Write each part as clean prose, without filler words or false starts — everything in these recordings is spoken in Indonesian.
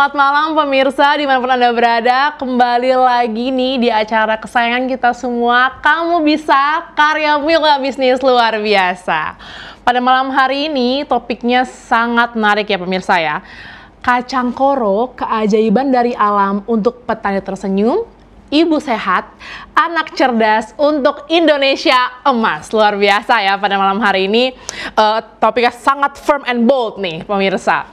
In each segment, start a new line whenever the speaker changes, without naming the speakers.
Selamat malam pemirsa dimanapun Anda berada. Kembali lagi nih di acara kesayangan kita semua, Kamu Bisa, karya Mila Bisnis Luar Biasa. Pada malam hari ini topiknya sangat menarik ya pemirsa ya. Kacang koro, keajaiban dari alam untuk petani tersenyum, ibu sehat, anak cerdas untuk Indonesia emas. Luar biasa ya pada malam hari ini. Topiknya sangat firm and bold nih pemirsa.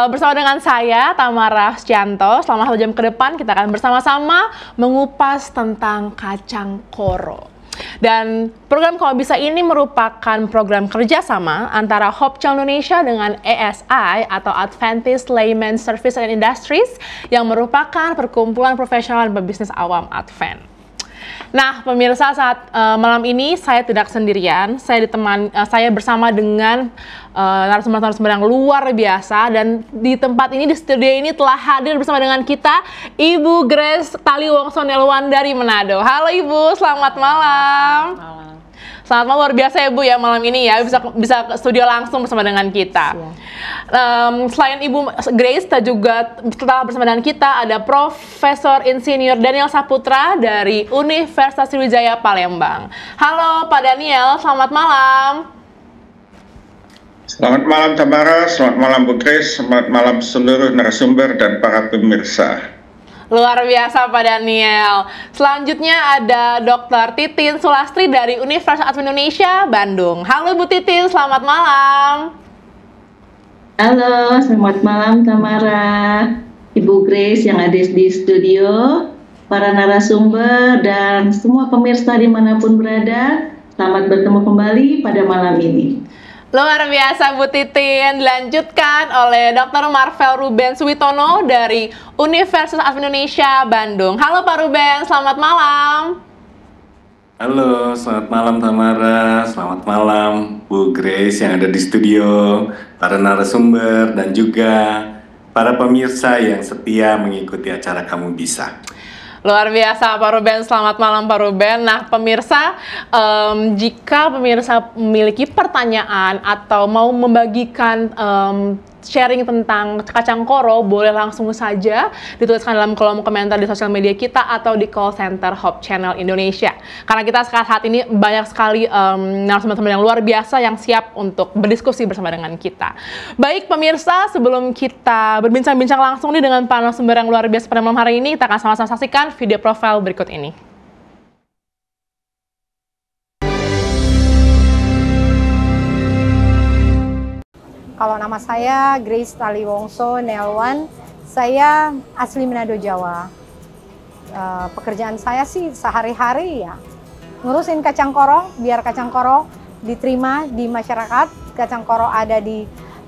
Bersama dengan saya Tamara Scianto, selama 1 jam ke depan kita akan bersama-sama mengupas tentang kacang koro. Dan program Kamu Bisa ini merupakan program kerjasama antara Hope Channel Indonesia dengan ASI atau Adventist Layman Service and Industries yang merupakan perkumpulan profesional dan pebisnis awam Advent. Nah, pemirsa, saat malam ini saya tidak sendirian, saya bersama dengan narasumber-narasumber yang luar biasa, dan di tempat ini, di studio ini telah hadir bersama dengan kita Ibu Grace Taliwongso Nelwan dari Manado. Halo Ibu, selamat malam. Selamat malam, luar biasa ya Bu ya malam ini ya, bisa ke studio langsung bersama dengan kita. Selain Ibu Grace, juga telah bersama dengan kita ada Profesor Insinyur Daniel Saputra dari Universitas Sriwijaya Palembang. Halo Pak Daniel, selamat malam.
Selamat malam Tamara, selamat malam Bu Grace, selamat malam seluruh narasumber dan para pemirsa.
Luar biasa Pak Daniel. Selanjutnya ada Dr. Titin Sulastri dari Universitas Advent Indonesia, Bandung. Halo Bu Titin, selamat malam.
Halo, selamat malam Tamara, Ibu Grace yang ada di studio, para narasumber dan semua pemirsa dimanapun berada. Selamat bertemu kembali pada malam ini.
Luar biasa Bu Titin, dilanjutkan oleh Dr. Marvel Ruben Suwitono dari Universitas Advent Indonesia, Bandung. Halo Pak Ruben, selamat malam.
Halo, selamat malam Tamara, selamat malam Bu Grace yang ada di studio, para narasumber dan juga para pemirsa yang setia mengikuti acara Kamu Bisa.
Luar biasa Pak Ruben, selamat malam Pak Ruben. Nah pemirsa, jika pemirsa memiliki pertanyaan atau mau membagikan sharing tentang kacang koro, boleh langsung saja dituliskan dalam kolom komentar di sosial media kita atau di call center Hope Channel Indonesia. Karena kita saat ini banyak sekali narasumber yang luar biasa yang siap untuk berdiskusi bersama dengan kita. Baik pemirsa, sebelum kita berbincang-bincang langsung nih dengan para narasumber yang luar biasa pada malam hari ini, kita akan sama-sama saksikan video profil berikut ini.
Kalau nama saya Grace Taliwongso Nelwan, saya asli Manado, Jawa. Pekerjaan saya sih sehari-hari ya ngurusin kacang koro, biar kacang koro diterima di masyarakat. Kacang koro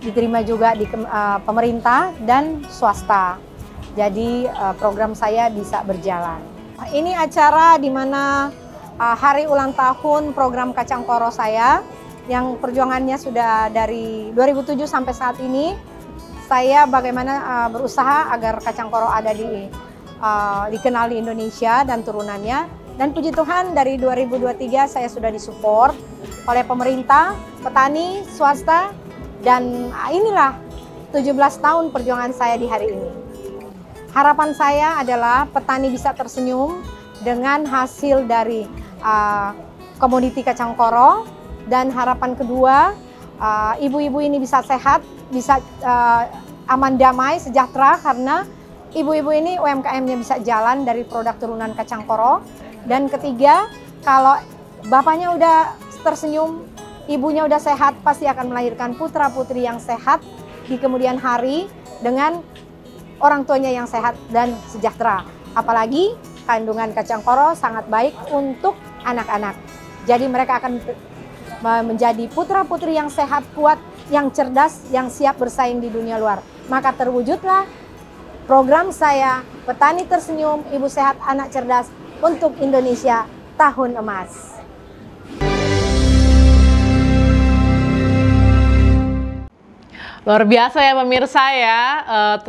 diterima juga di pemerintah dan swasta. Jadi program saya bisa berjalan. Ini acara di mana hari ulang tahun program kacang koro saya, yang perjuangannya sudah dari 2007 sampai saat ini. Saya bagaimana berusaha agar kacang koro ada dikenal di Indonesia dan turunannya. Dan puji Tuhan dari 2023 saya sudah disupport oleh pemerintah, petani, swasta, dan inilah 17 tahun perjuangan saya di hari ini. Harapan saya adalah petani bisa tersenyum dengan hasil dari komoditi kacang koro. Dan harapan kedua, ibu-ibu ini bisa sehat, bisa aman, damai, sejahtera, karena ibu-ibu ini UMKM-nya bisa jalan dari produk turunan kacang koro. Dan ketiga, kalau bapaknya udah tersenyum, ibunya udah sehat, pasti akan melahirkan putra-putri yang sehat di kemudian hari dengan orang tuanya yang sehat dan sejahtera. Apalagi kandungan kacang koro sangat baik untuk anak-anak. Jadi mereka akan menjadi putra-putri yang sehat, kuat, yang cerdas, yang siap bersaing di dunia luar. Maka terwujudlah program saya, Petani Tersenyum, Ibu Sehat, Anak Cerdas untuk Indonesia Tahun Emas.
Luar biasa ya pemirsa ya,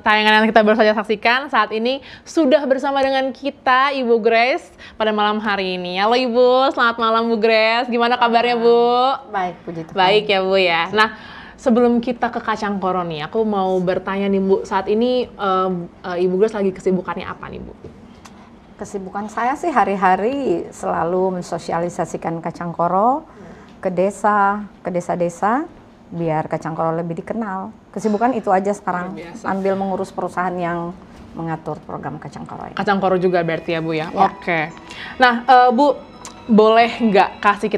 tayangan yang kita baru saja saksikan saat ini sudah bersama dengan kita Ibu Grace pada malam hari ini. Halo Ibu, selamat malam Bu Grace, gimana kabarnya Bu?
Baik, puji Tuhan.
Baik ya Bu ya. Nah, Sebelum kita ke kacang koro nih, aku mau bertanya nih Bu, saat ini Ibu Grace lagi kesibukannya apa nih Bu?
Kesibukan saya sih hari-hari selalu mensosialisasikan kacang koro ke desa-desa, biar kacang koro lebih dikenal. Kesibukan itu aja sekarang, sambil mengurus perusahaan yang mengatur program kacang koro ini.
Kacang koro juga berarti ya Bu ya?
Ya.
Oke. Nah Bu, boleh nggak kasih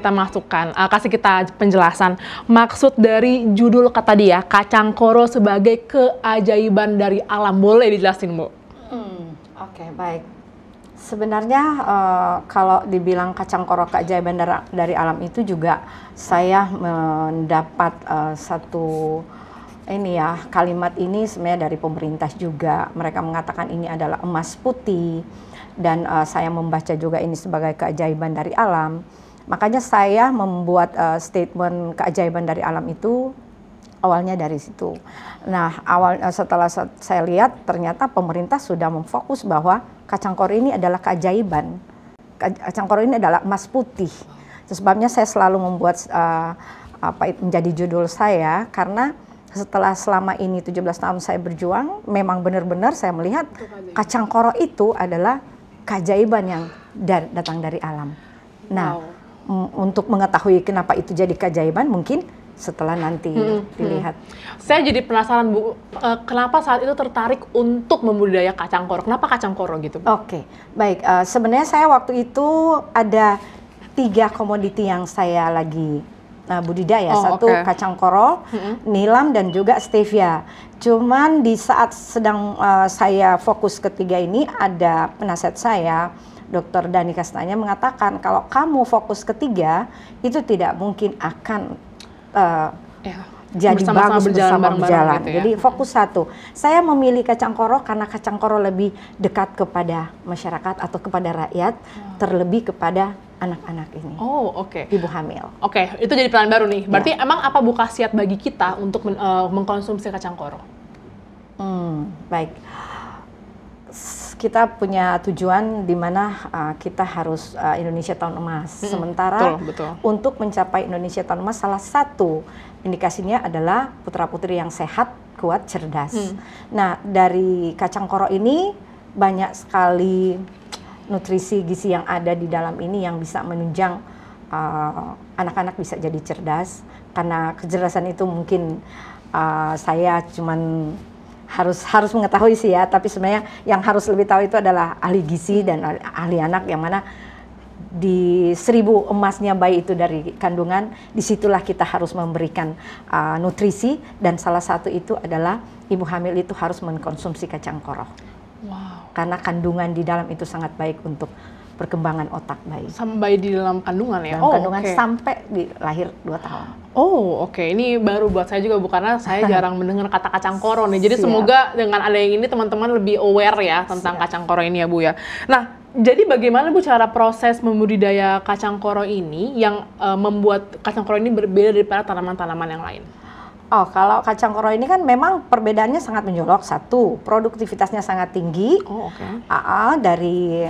kita penjelasan maksud dari judul kata dia, kacang koro sebagai keajaiban dari alam. Boleh dijelasin Bu?
Oke, baik. Sebenarnya kalau dibilang kacang koro keajaiban dari alam itu juga saya mendapat satu kalimat ini sebenarnya dari pemerintah juga. Mereka mengatakan ini adalah emas putih. Dan saya membaca juga ini sebagai keajaiban dari alam. Makanya saya membuat statement keajaiban dari alam itu awalnya dari situ. Nah, setelah saya lihat ternyata pemerintah sudah memfokus bahwa kacang koro ini adalah keajaiban. Kacang koro ini adalah emas putih. Sebabnya saya selalu membuat menjadi judul saya, karena selama ini 17 tahun saya berjuang, memang benar-benar saya melihat kacang koro itu adalah keajaiban yang datang dari alam. Nah, untuk mengetahui kenapa itu jadi keajaiban, mungkin setelah nanti dilihat.
Saya jadi penasaran Bu, kenapa saat itu tertarik untuk membudidaya kacang koro? Kenapa kacang koro gitu?
Oke, baik. Sebenarnya saya waktu itu ada 3 komoditi yang saya lagi budidaya. Satu kacang koro, nilam, dan juga stevia. Cuman di saat sedang saya fokus ketiga ini, ada penasihat saya, Dr. Dani Kastanya, mengatakan kalau kamu fokus ketiga itu tidak mungkin akan jadi bagus bersama berjalan. Gitu ya? Jadi fokus satu. Saya memilih kacang koro karena kacang koro lebih dekat kepada masyarakat atau kepada rakyat, terlebih kepada anak-anak ini.
Oh, oke.
Ibu hamil.
Oke, itu jadi pilihan baru nih. Berarti emang apa Bu khasiat bagi kita untuk mengkonsumsi kacang koro?
Baik. Kita punya tujuan di mana kita harus Indonesia Tahun Emas. Sementara
betul.
Untuk mencapai Indonesia Tahun Emas, salah satu indikasinya adalah putra-putri yang sehat, kuat, cerdas. Nah, dari kacang koro ini banyak sekali nutrisi gizi yang ada di dalam ini yang bisa menunjang anak-anak bisa jadi cerdas. Karena kecerdasan itu mungkin saya cuman harus mengetahui sih ya, tapi sebenarnya yang harus lebih tahu itu adalah ahli gizi dan ahli anak, yang mana di 1000 emasnya bayi itu dari kandungan, disitulah kita harus memberikan nutrisi, dan salah satu itu adalah ibu hamil itu harus mengkonsumsi kacang koro.
Wow.
Karena kandungan di dalam itu sangat baik untuk perkembangan otak bayi.
Sampai di dalam kandungan ya?
Dalam kandungan sampai di lahir 2 tahun.
Oh, oke. Ini baru buat saya juga Bu, karena saya jarang mendengar kata kacang koro nih. Jadi semoga dengan ada yang ini teman-teman lebih aware ya tentang kacang koro ini ya Bu ya. Nah, jadi bagaimana Bu cara proses membudidaya kacang koro ini yang membuat kacang koro ini berbeda daripada tanaman-tanaman yang lain?
Oh, kalau kacang koro ini kan memang perbedaannya sangat mencolok. Satu, produktivitasnya sangat tinggi.
Oh, oke.
Dari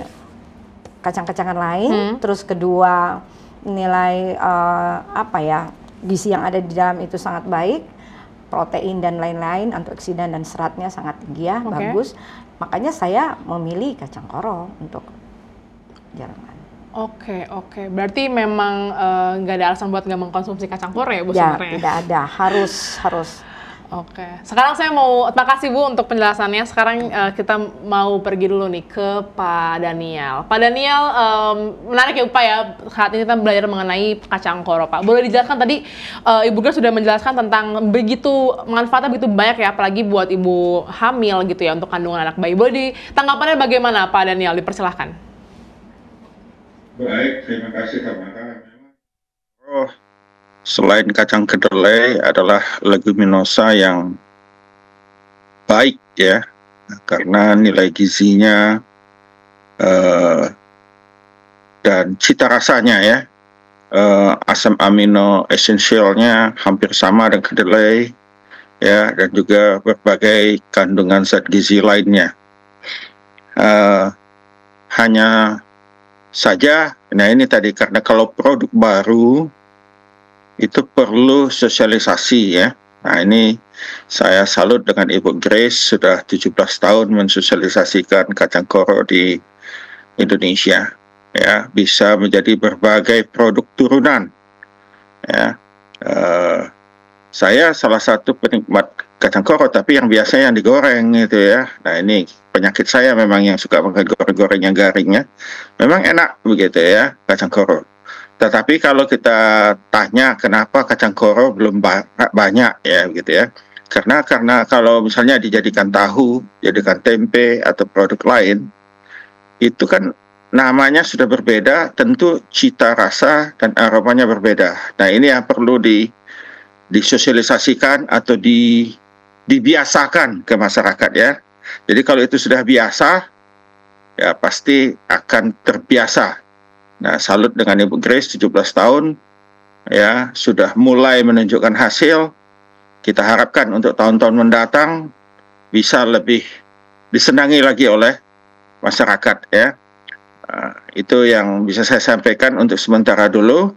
kacang-kacangan lain. Terus kedua, nilai gizi yang ada di dalam itu sangat baik. Protein dan lain-lain, antioksidan dan seratnya sangat tinggi ya, bagus. Makanya saya memilih kacang koro untuk jalan.
Oke. Berarti memang nggak ada alasan buat nggak mengkonsumsi kacang koro ya Bu sebenarnya?
Tidak ada, harus.
Oke. Sekarang saya mau, terima kasih Bu untuk penjelasannya. Sekarang kita mau pergi dulu nih ke Pak Daniel. Pak Daniel, menarik ya Pak ya, saat ini kita belajar mengenai kacang koro Pak. Boleh dijelaskan tadi, Ibu Grace sudah menjelaskan tentang manfaatnya begitu banyak ya, apalagi buat ibu hamil gitu ya, untuk kandungan anak bayi. Boleh tanggapannya bagaimana Pak Daniel, dipersilahkan.
Baik, terima kasih Tamara. Selain kacang kedelai adalah leguminosa yang baik ya, karena nilai gizinya dan cita rasanya ya, asam amino esensialnya hampir sama dengan kedelai ya, dan juga berbagai kandungan zat gizi lainnya. Hanya saja, nah ini tadi, karena kalau produk baru itu perlu sosialisasi ya, Nah, ini saya salut dengan Ibu Grace, sudah 17 tahun mensosialisasikan kacang koro di Indonesia. Ya, bisa menjadi berbagai produk turunan. Ya, saya salah satu penikmat kacang koro, tapi yang biasa yang digoreng gitu ya. Nah, ini penyakit saya memang yang suka makan goreng-goreng yang garing ya. Memang enak begitu ya, kacang koro. Tetapi kalau kita tanya kenapa kacang koro belum banyak ya gitu ya. Karena kalau misalnya dijadikan tahu, jadikan tempe atau produk lain, itu kan namanya sudah berbeda, tentu cita rasa dan aromanya berbeda. Nah, ini yang perlu disosialisasikan atau dibiasakan ke masyarakat ya. Jadi kalau itu sudah biasa, ya pasti akan terbiasa. Nah, salut dengan Ibu Grace, 17 tahun, ya sudah mulai menunjukkan hasil. Kita harapkan untuk tahun-tahun mendatang bisa lebih disenangi lagi oleh masyarakat ya. Itu yang bisa saya sampaikan untuk sementara dulu.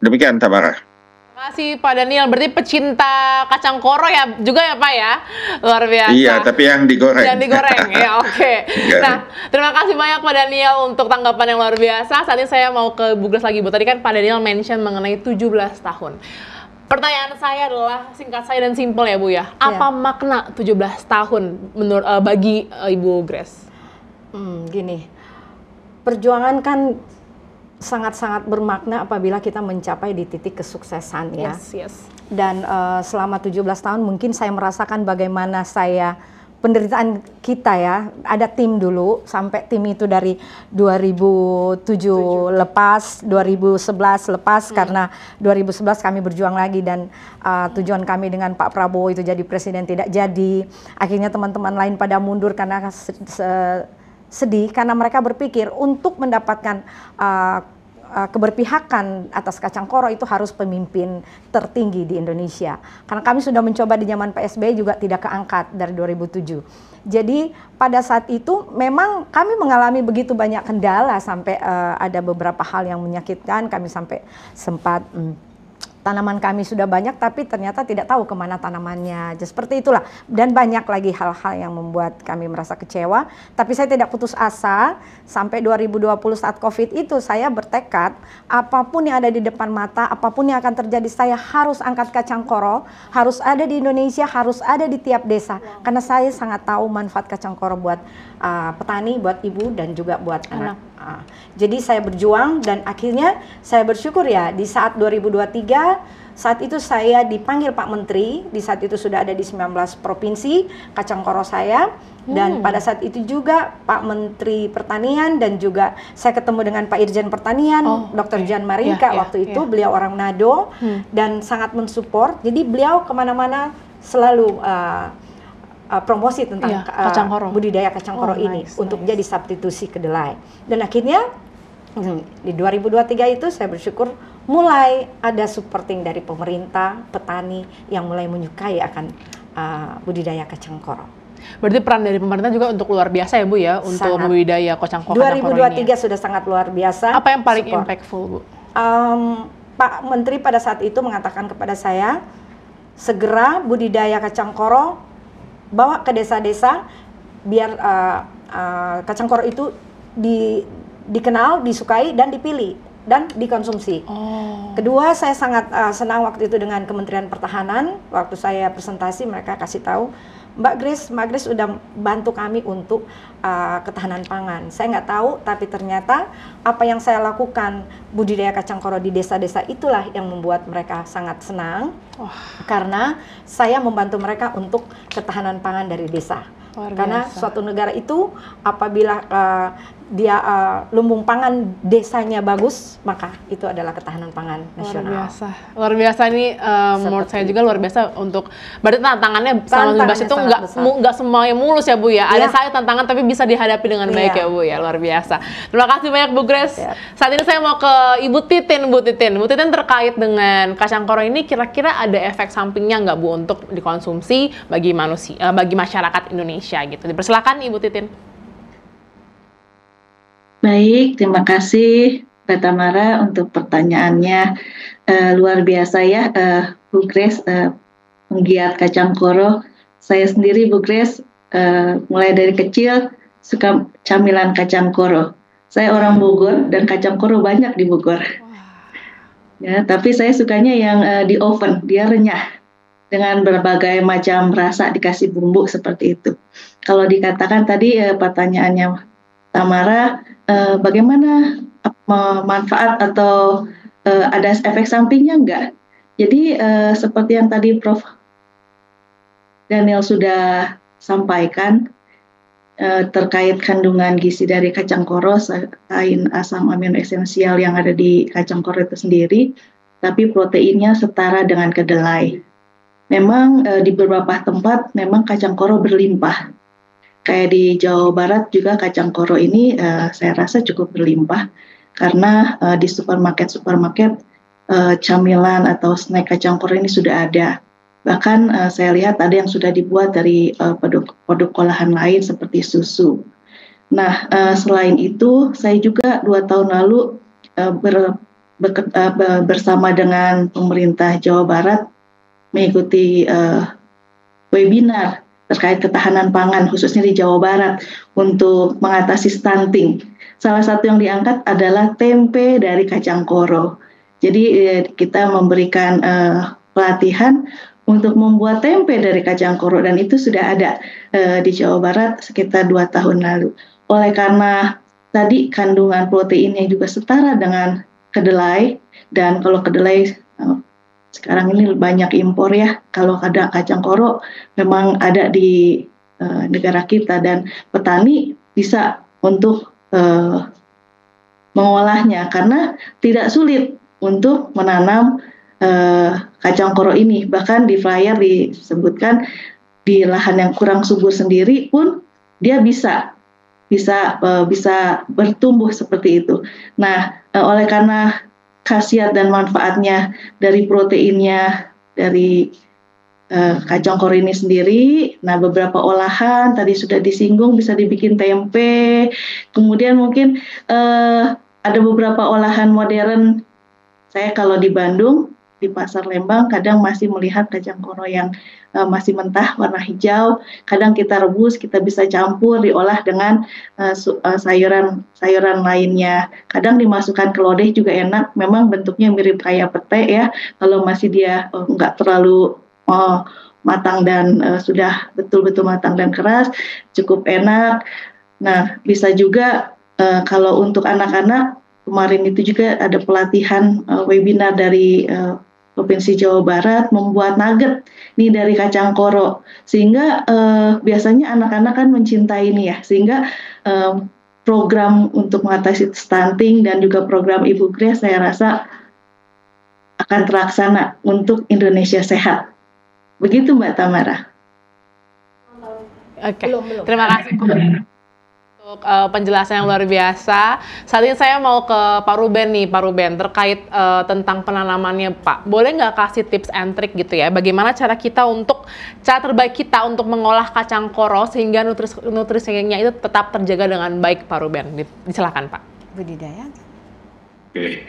Demikian, Tamara.
Terima kasih Pak Daniel, berarti pecinta kacang koro ya juga ya Pak ya, luar biasa.
Iya, tapi yang digoreng.
Yang digoreng, ya oke. Nah, terima kasih banyak Pak Daniel untuk tanggapan yang luar biasa. Saat ini saya mau ke Bu Grace lagi Bu. Tadi kan Pak Daniel mention mengenai 17 tahun. Pertanyaan saya adalah singkat saya dan simpel ya Bu ya. Apa makna 17 tahun menurut bagi Ibu Grace?
Gini, perjuangan kan sangat-sangat bermakna apabila kita mencapai di titik kesuksesan ya.
Yes.
Dan selama 17 tahun mungkin saya merasakan bagaimana penderitaan kita ya. Ada tim dulu, sampai tim itu dari 2007 lepas, 2011 lepas karena 2011 kami berjuang lagi dan tujuan kami dengan Pak Prabowo itu jadi presiden tidak jadi. Akhirnya teman-teman lain pada mundur karena sedih karena mereka berpikir untuk mendapatkan keberpihakan atas kacang koro itu harus pemimpin tertinggi di Indonesia. Karena kami sudah mencoba di zaman PSBY juga tidak keangkat dari 2007. Jadi pada saat itu memang kami mengalami begitu banyak kendala sampai ada beberapa hal yang menyakitkan. Kami sampai sempat tanaman kami sudah banyak tapi ternyata tidak tahu kemana tanamannya. Jadi seperti itulah. Dan banyak lagi hal-hal yang membuat kami merasa kecewa. Tapi saya tidak putus asa. Sampai 2020 saat COVID itu saya bertekad apapun yang ada di depan mata, apapun yang akan terjadi saya harus angkat kacang koro. Harus ada di Indonesia, harus ada di tiap desa. Karena saya sangat tahu manfaat kacang koro buat petani, buat ibu dan juga buat anak. Jadi saya berjuang dan akhirnya saya bersyukur ya di saat 2023 saat itu saya dipanggil Pak Menteri, di saat itu sudah ada di 19 provinsi kacang koro saya dan pada saat itu juga Pak Menteri Pertanian dan juga saya ketemu dengan Pak Irjen Pertanian, Dr. Jan Marinka waktu itu beliau orang Manado dan sangat mensupport. Jadi beliau kemana-mana selalu promosi tentang budidaya kacang koro ini untuk jadi substitusi kedelai. Dan akhirnya di 2023 itu saya bersyukur mulai ada supporting dari pemerintah, petani yang mulai menyukai akan budidaya kacang koro.
Berarti peran dari pemerintah juga untuk luar biasa ya Bu ya, untuk budidaya kacang koro
2023 sudah sangat luar biasa.
Apa yang paling impactful Bu?
Pak Menteri pada saat itu mengatakan kepada saya, segera budidaya kacang koro bawa ke desa-desa biar kacang koro itu dikenal, disukai dan dipilih dan dikonsumsi. Kedua, saya sangat senang waktu itu dengan Kementerian Pertahanan. Waktu saya presentasi mereka kasih tahu, Mbak Grace udah bantu kami untuk ketahanan pangan. Saya nggak tahu, tapi ternyata apa yang saya lakukan budidaya kacang koro di desa-desa itulah yang membuat mereka sangat senang. Karena saya membantu mereka untuk ketahanan pangan dari desa. Karena suatu negara itu apabila dia lumbung pangan desanya bagus, maka itu adalah ketahanan pangan nasional.
Luar biasa ini menurut saya juga luar biasa untuk berarti tantangannya selama 17 itu nggak semuanya mulus ya Bu ya. Ada saya tantangan tapi bisa dihadapi dengan baik ya Bu ya, luar biasa. Terima kasih banyak Bu Grace. Saat ini saya mau ke Ibu Titin, Bu Titin terkait dengan kacang koro ini kira-kira ada efek sampingnya nggak Bu untuk dikonsumsi bagi manusia, bagi masyarakat Indonesia gitu. Dipersilakan Ibu Titin.
Baik, terima kasih Mbak Tamara untuk pertanyaannya. Luar biasa ya, Bu Grace, penggiat kacang koro. Saya sendiri, Bu Grace, mulai dari kecil suka camilan kacang koro. Saya orang Bogor dan kacang koro banyak di Bogor. Ya, tapi saya sukanya yang di oven, dia renyah dengan berbagai macam rasa, dikasih bumbu seperti itu. Kalau dikatakan tadi pertanyaannya Tamara, bagaimana manfaat atau ada efek sampingnya enggak? Jadi seperti yang tadi Prof. Daniel sudah sampaikan terkait kandungan gizi dari kacang koro selain asam amino esensial yang ada di kacang koro itu sendiri, tapi proteinnya setara dengan kedelai. Memang di beberapa tempat memang kacang koro berlimpah. Kayak di Jawa Barat juga kacang koro ini saya rasa cukup berlimpah karena di supermarket camilan atau snack kacang koro ini sudah ada. Bahkan saya lihat ada yang sudah dibuat dari produk olahan lain seperti susu. Nah, selain itu saya juga 2 tahun lalu bersama dengan pemerintah Jawa Barat mengikuti webinar terkait ketahanan pangan khususnya di Jawa Barat untuk mengatasi stunting. Salah satu yang diangkat adalah tempe dari kacang koro. Jadi kita memberikan pelatihan untuk membuat tempe dari kacang koro dan itu sudah ada di Jawa Barat sekitar 2 tahun lalu. Oleh karena tadi kandungan proteinnya juga setara dengan kedelai dan kalau kedelai sekarang ini banyak impor ya. Kalau ada kacang koro memang ada di negara kita dan petani bisa untuk mengolahnya karena tidak sulit untuk menanam kacang koro ini. Bahkan di flyer disebutkan di lahan yang kurang subur sendiri pun dia bisa bertumbuh seperti itu. Nah, oleh karena khasiat dan manfaatnya dari proteinnya dari kacang koro ini sendiri. Nah, beberapa olahan tadi sudah disinggung bisa dibikin tempe. Kemudian mungkin ada beberapa olahan modern. Saya kalau di Bandung di Pasar Lembang kadang masih melihat kacang koro yang masih mentah warna hijau. Kadang kita rebus, kita bisa campur diolah dengan sayuran lainnya. Kadang dimasukkan ke lodeh juga enak. Memang bentuknya mirip kayak pete ya. Kalau masih dia nggak terlalu matang dan sudah betul-betul matang dan keras, cukup enak. Nah, bisa juga kalau untuk anak-anak kemarin itu juga ada pelatihan webinar dari Provinsi Jawa Barat membuat nugget nih dari kacang koro sehingga biasanya anak-anak kan mencintai ini ya sehingga program untuk mengatasi stunting dan juga program Ibu Grace saya rasa akan terlaksana untuk Indonesia sehat. Begitu Mbak Tamara.
Oke, terima kasih untuk penjelasan yang luar biasa. Saat ini saya mau ke Pak Ruben nih, Pak Ruben, terkait tentang penanamannya Pak. Boleh nggak kasih tips and trick gitu ya, bagaimana cara terbaik kita untuk mengolah kacang koro sehingga nutrisinya itu tetap terjaga dengan baik Pak Ruben. Silakan Pak.
Budidaya.
Oke,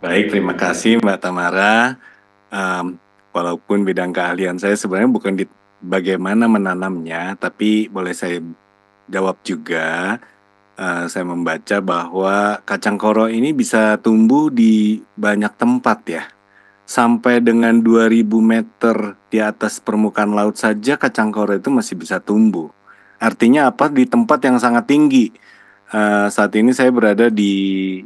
baik, terima kasih Mbak Tamara. Walaupun bidang keahlian saya sebenarnya bukan di bagaimana menanamnya, tapi boleh saya jawab juga. Saya membaca bahwa kacang koro ini bisa tumbuh di banyak tempat ya. Sampai dengan 2000 meter di atas permukaan laut saja kacang koro itu masih bisa tumbuh. Artinya apa? Di tempat yang sangat tinggi. Saat ini saya berada di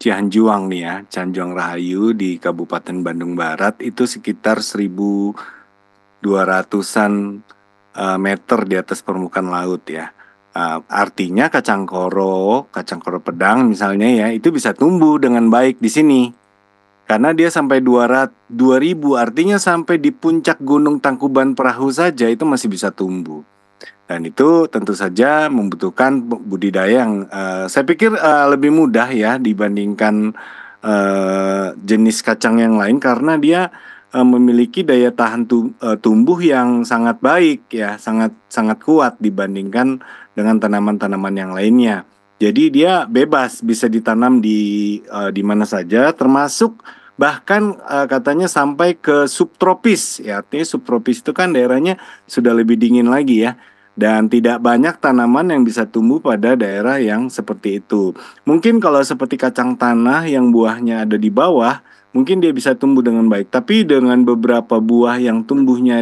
Cianjuang nih ya, Cianjuang Rahayu di Kabupaten Bandung Barat, itu sekitar 1200-an meter di atas permukaan laut ya. Artinya kacang koro pedang misalnya ya, itu bisa tumbuh dengan baik di sini. Karena dia sampai 2000, artinya sampai di puncak Gunung Tangkuban Perahu saja itu masih bisa tumbuh. Dan itu tentu saja membutuhkan budidaya yang saya pikir lebih mudah ya dibandingkan jenis kacang yang lain karena dia memiliki daya tahan tumbuh yang sangat baik ya, sangat kuat dibandingkan dengan tanaman-tanaman yang lainnya. Jadi dia bebas bisa ditanam di mana saja, termasuk bahkan katanya sampai ke subtropis. Ya, artinya subtropis itu kan daerahnya sudah lebih dingin lagi ya. Dan tidak banyak tanaman yang bisa tumbuh pada daerah yang seperti itu. Mungkin kalau seperti kacang tanah yang buahnya ada di bawah, mungkin dia bisa tumbuh dengan baik. Tapi dengan beberapa buah yang tumbuhnya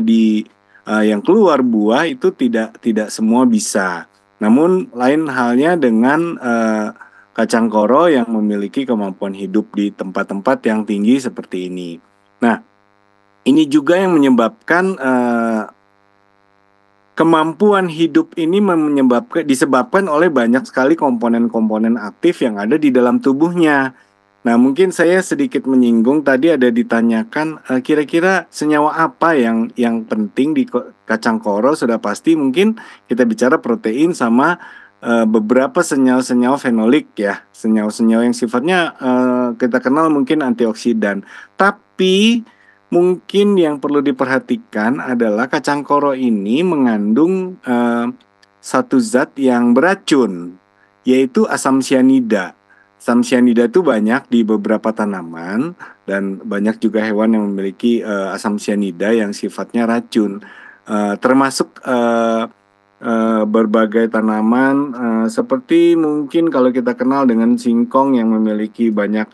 yang keluar buah itu tidak semua bisa. Namun lain halnya dengan kacang koro yang memiliki kemampuan hidup di tempat-tempat yang tinggi seperti ini. Nah, ini juga yang menyebabkan kemampuan hidup ini disebabkan oleh banyak sekali komponen-komponen aktif yang ada di dalam tubuhnya. Nah, mungkin saya sedikit menyinggung tadi ada ditanyakan kira-kira senyawa apa yang penting di kacang koro. Sudah pasti mungkin kita bicara protein sama beberapa senyawa-senyawa fenolik ya, senyawa-senyawa yang sifatnya kita kenal mungkin antioksidan. Tapi mungkin yang perlu diperhatikan adalah kacang koro ini mengandung satu zat yang beracun, yaitu asam sianida. Asam sianida itu banyak di beberapa tanaman dan banyak juga hewan yang memiliki asam sianida yang sifatnya racun, termasuk berbagai tanaman seperti mungkin kalau kita kenal dengan singkong yang memiliki banyak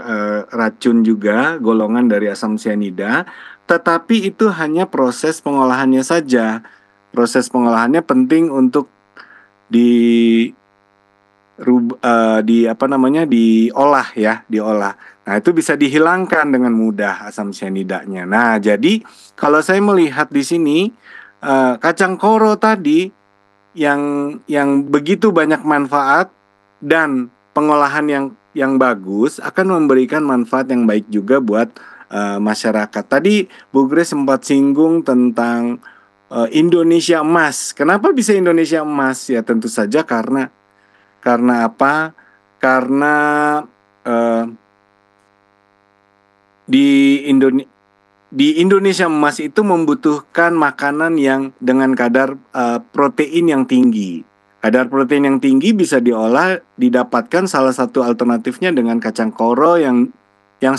racun juga, golongan dari asam sianida. Tetapi itu hanya proses pengolahannya saja. Proses pengolahannya penting untuk diolah ya, diolah. Nah, itu bisa dihilangkan dengan mudah asam sianidanya. Nah, jadi kalau saya melihat di sini kacang koro tadi yang begitu banyak manfaat dan pengolahan yang bagus akan memberikan manfaat yang baik juga buat masyarakat. Tadi Bu Grace sempat singgung tentang Indonesia Emas. Kenapa bisa Indonesia Emas? Ya tentu saja karena apa? Karena di Indonesia Emas itu membutuhkan makanan yang dengan kadar protein yang tinggi. Kadar protein yang tinggi bisa didapatkan salah satu alternatifnya dengan kacang koro yang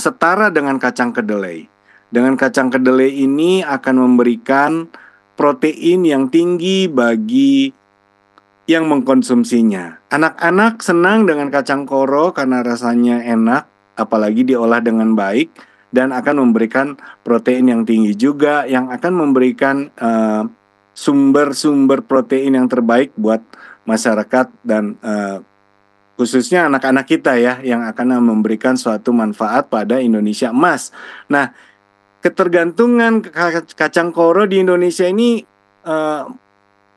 setara dengan kacang kedelai. Dengan kacang kedelai ini akan memberikan protein yang tinggi bagi yang mengkonsumsinya. Anak-anak senang dengan kacang koro karena rasanya enak, apalagi diolah dengan baik, dan akan memberikan protein yang tinggi juga, yang akan memberikan sumber-sumber protein yang terbaik buat masyarakat dan khususnya anak-anak kita ya, yang akan memberikan suatu manfaat pada Indonesia Emas. Nah, ketergantungan kacang koro di Indonesia ini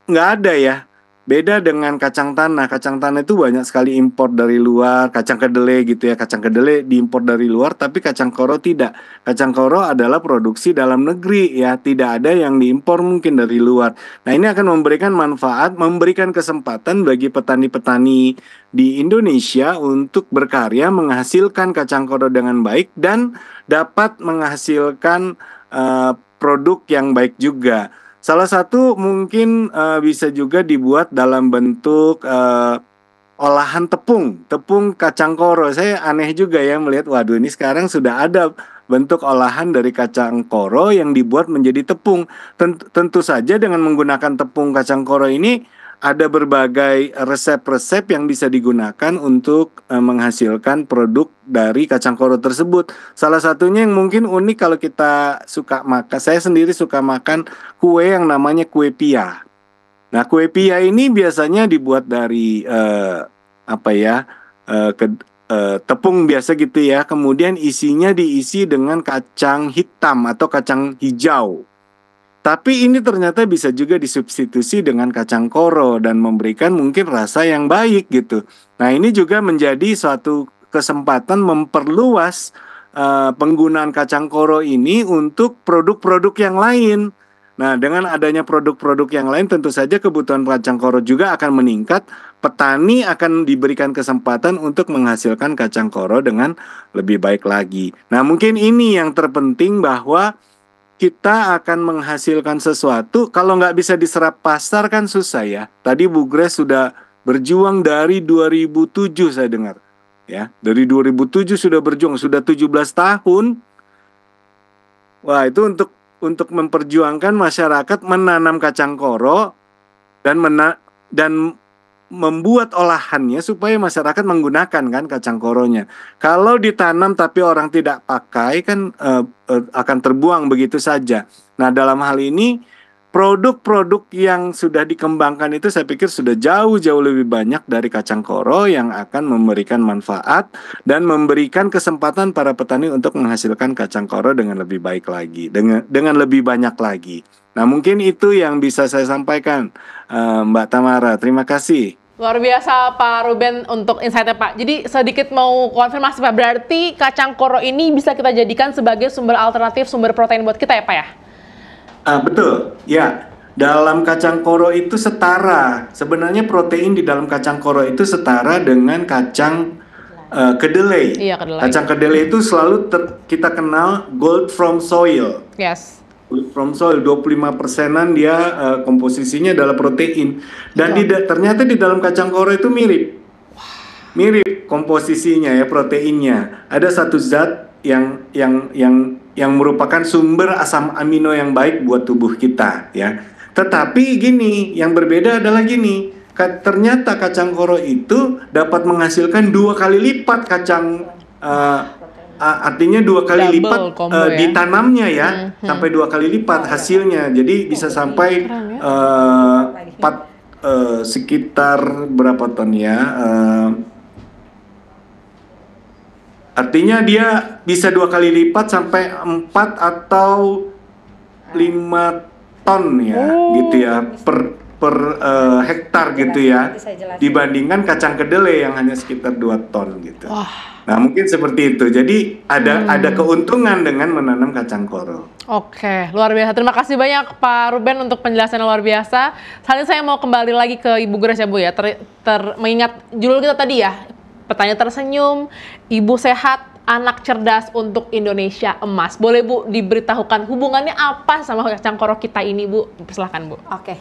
nggak ada ya. Beda dengan kacang tanah. Kacang tanah itu banyak sekali impor dari luar. Kacang kedelai gitu ya. Kacang kedelai diimpor dari luar, tapi kacang koro tidak. Kacang koro adalah produksi dalam negeri ya. Tidak ada yang diimpor mungkin dari luar. Nah, ini akan memberikan manfaat, memberikan kesempatan bagi petani-petani di Indonesia untuk berkarya menghasilkan kacang koro dengan baik dan dapat menghasilkan produk yang baik juga. Salah satu mungkin bisa juga dibuat dalam bentuk olahan tepung kacang koro. Saya aneh juga ya melihat, waduh ini sekarang sudah ada bentuk olahan dari kacang koro yang dibuat menjadi tepung. Tentu saja dengan menggunakan tepung kacang koro ini ada berbagai resep-resep yang bisa digunakan untuk menghasilkan produk dari kacang koro tersebut. Salah satunya yang mungkin unik kalau kita suka makan, saya sendiri suka makan kue yang namanya kue pia. Nah, kue pia ini biasanya dibuat dari tepung biasa gitu ya. Kemudian isinya diisi dengan kacang hitam atau kacang hijau. Tapi ini ternyata bisa juga disubstitusi dengan kacang koro dan memberikan mungkin rasa yang baik gitu. Nah, ini juga menjadi suatu kesempatan memperluas penggunaan kacang koro ini untuk produk-produk yang lain. Nah, dengan adanya produk-produk yang lain tentu saja kebutuhan kacang koro juga akan meningkat. Petani akan diberikan kesempatan untuk menghasilkan kacang koro dengan lebih baik lagi. Nah, mungkin ini yang terpenting bahwa kita akan menghasilkan sesuatu, kalau nggak bisa diserap pasar kan susah ya. Tadi Bu Grace sudah berjuang dari 2007 saya dengar. Ya, dari 2007 sudah berjuang, sudah 17 tahun. Wah, itu untuk memperjuangkan masyarakat menanam kacang koro dan membuat olahannya supaya masyarakat menggunakan kan kacang koronya. Kalau ditanam tapi orang tidak pakai kan akan terbuang begitu saja. Nah, dalam hal ini produk-produk yang sudah dikembangkan itu saya pikir sudah jauh-jauh lebih banyak dari kacang koro yang akan memberikan manfaat dan memberikan kesempatan para petani untuk menghasilkan kacang koro dengan lebih baik lagi, dengan lebih banyak lagi. Nah, mungkin itu yang bisa saya sampaikan, Mbak Tamara. Terima kasih.
Luar biasa Pak Ruben untuk insight-nya Pak. Jadi sedikit mau konfirmasi Pak, berarti kacang koro ini bisa kita jadikan sebagai sumber alternatif, sumber protein buat kita ya Pak ya?
Betul, ya. Dalam kacang koro itu setara. Sebenarnya protein di dalam kacang koro itu setara dengan kacang kedelai.
Iya, kedelai.
Kacang kedelai itu selalu kita kenal gold from soil.
Yes.
Gold from soil 25%-an dia komposisinya adalah protein. Dan ternyata di dalam kacang koro itu mirip komposisinya ya, proteinnya. Ada satu zat yang merupakan sumber asam amino yang baik buat tubuh kita ya. Tetapi gini, yang berbeda adalah gini, ternyata kacang koro itu dapat menghasilkan 2 kali lipat kacang, artinya 2 kali lipat ditanamnya ya, sampai 2 kali lipat hasilnya. Jadi bisa sampai sekitar berapa ton ya? Artinya dia bisa 2 kali lipat sampai 4 atau 5 ton ya, gitu ya, per hektar gitu ya, dibandingkan kacang kedelai yang hanya sekitar 2 ton gitu. Nah, mungkin seperti itu. Jadi ada keuntungan dengan menanam kacang koro.
Oke, luar biasa. Terima kasih banyak Pak Ruben untuk penjelasan luar biasa. Selanjutnya saya mau kembali lagi ke Ibu Grace ya Bu ya, mengingat judul kita tadi ya, petani tersenyum, ibu sehat, anak cerdas untuk Indonesia emas. Boleh Bu diberitahukan hubungannya apa sama kacang koro kita ini Bu? Silahkan Bu.
Oke,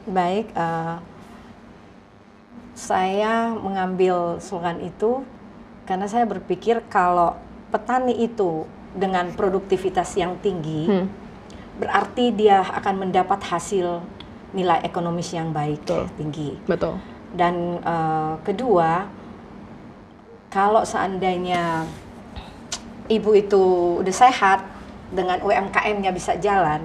baik. Saya mengambil slogan itu karena saya berpikir kalau petani itu dengan produktivitas yang tinggi, berarti dia akan mendapat hasil nilai ekonomis yang baik, tinggi. Betul. Dan kedua, kalau seandainya ibu itu udah sehat, dengan UMKM-nya bisa jalan,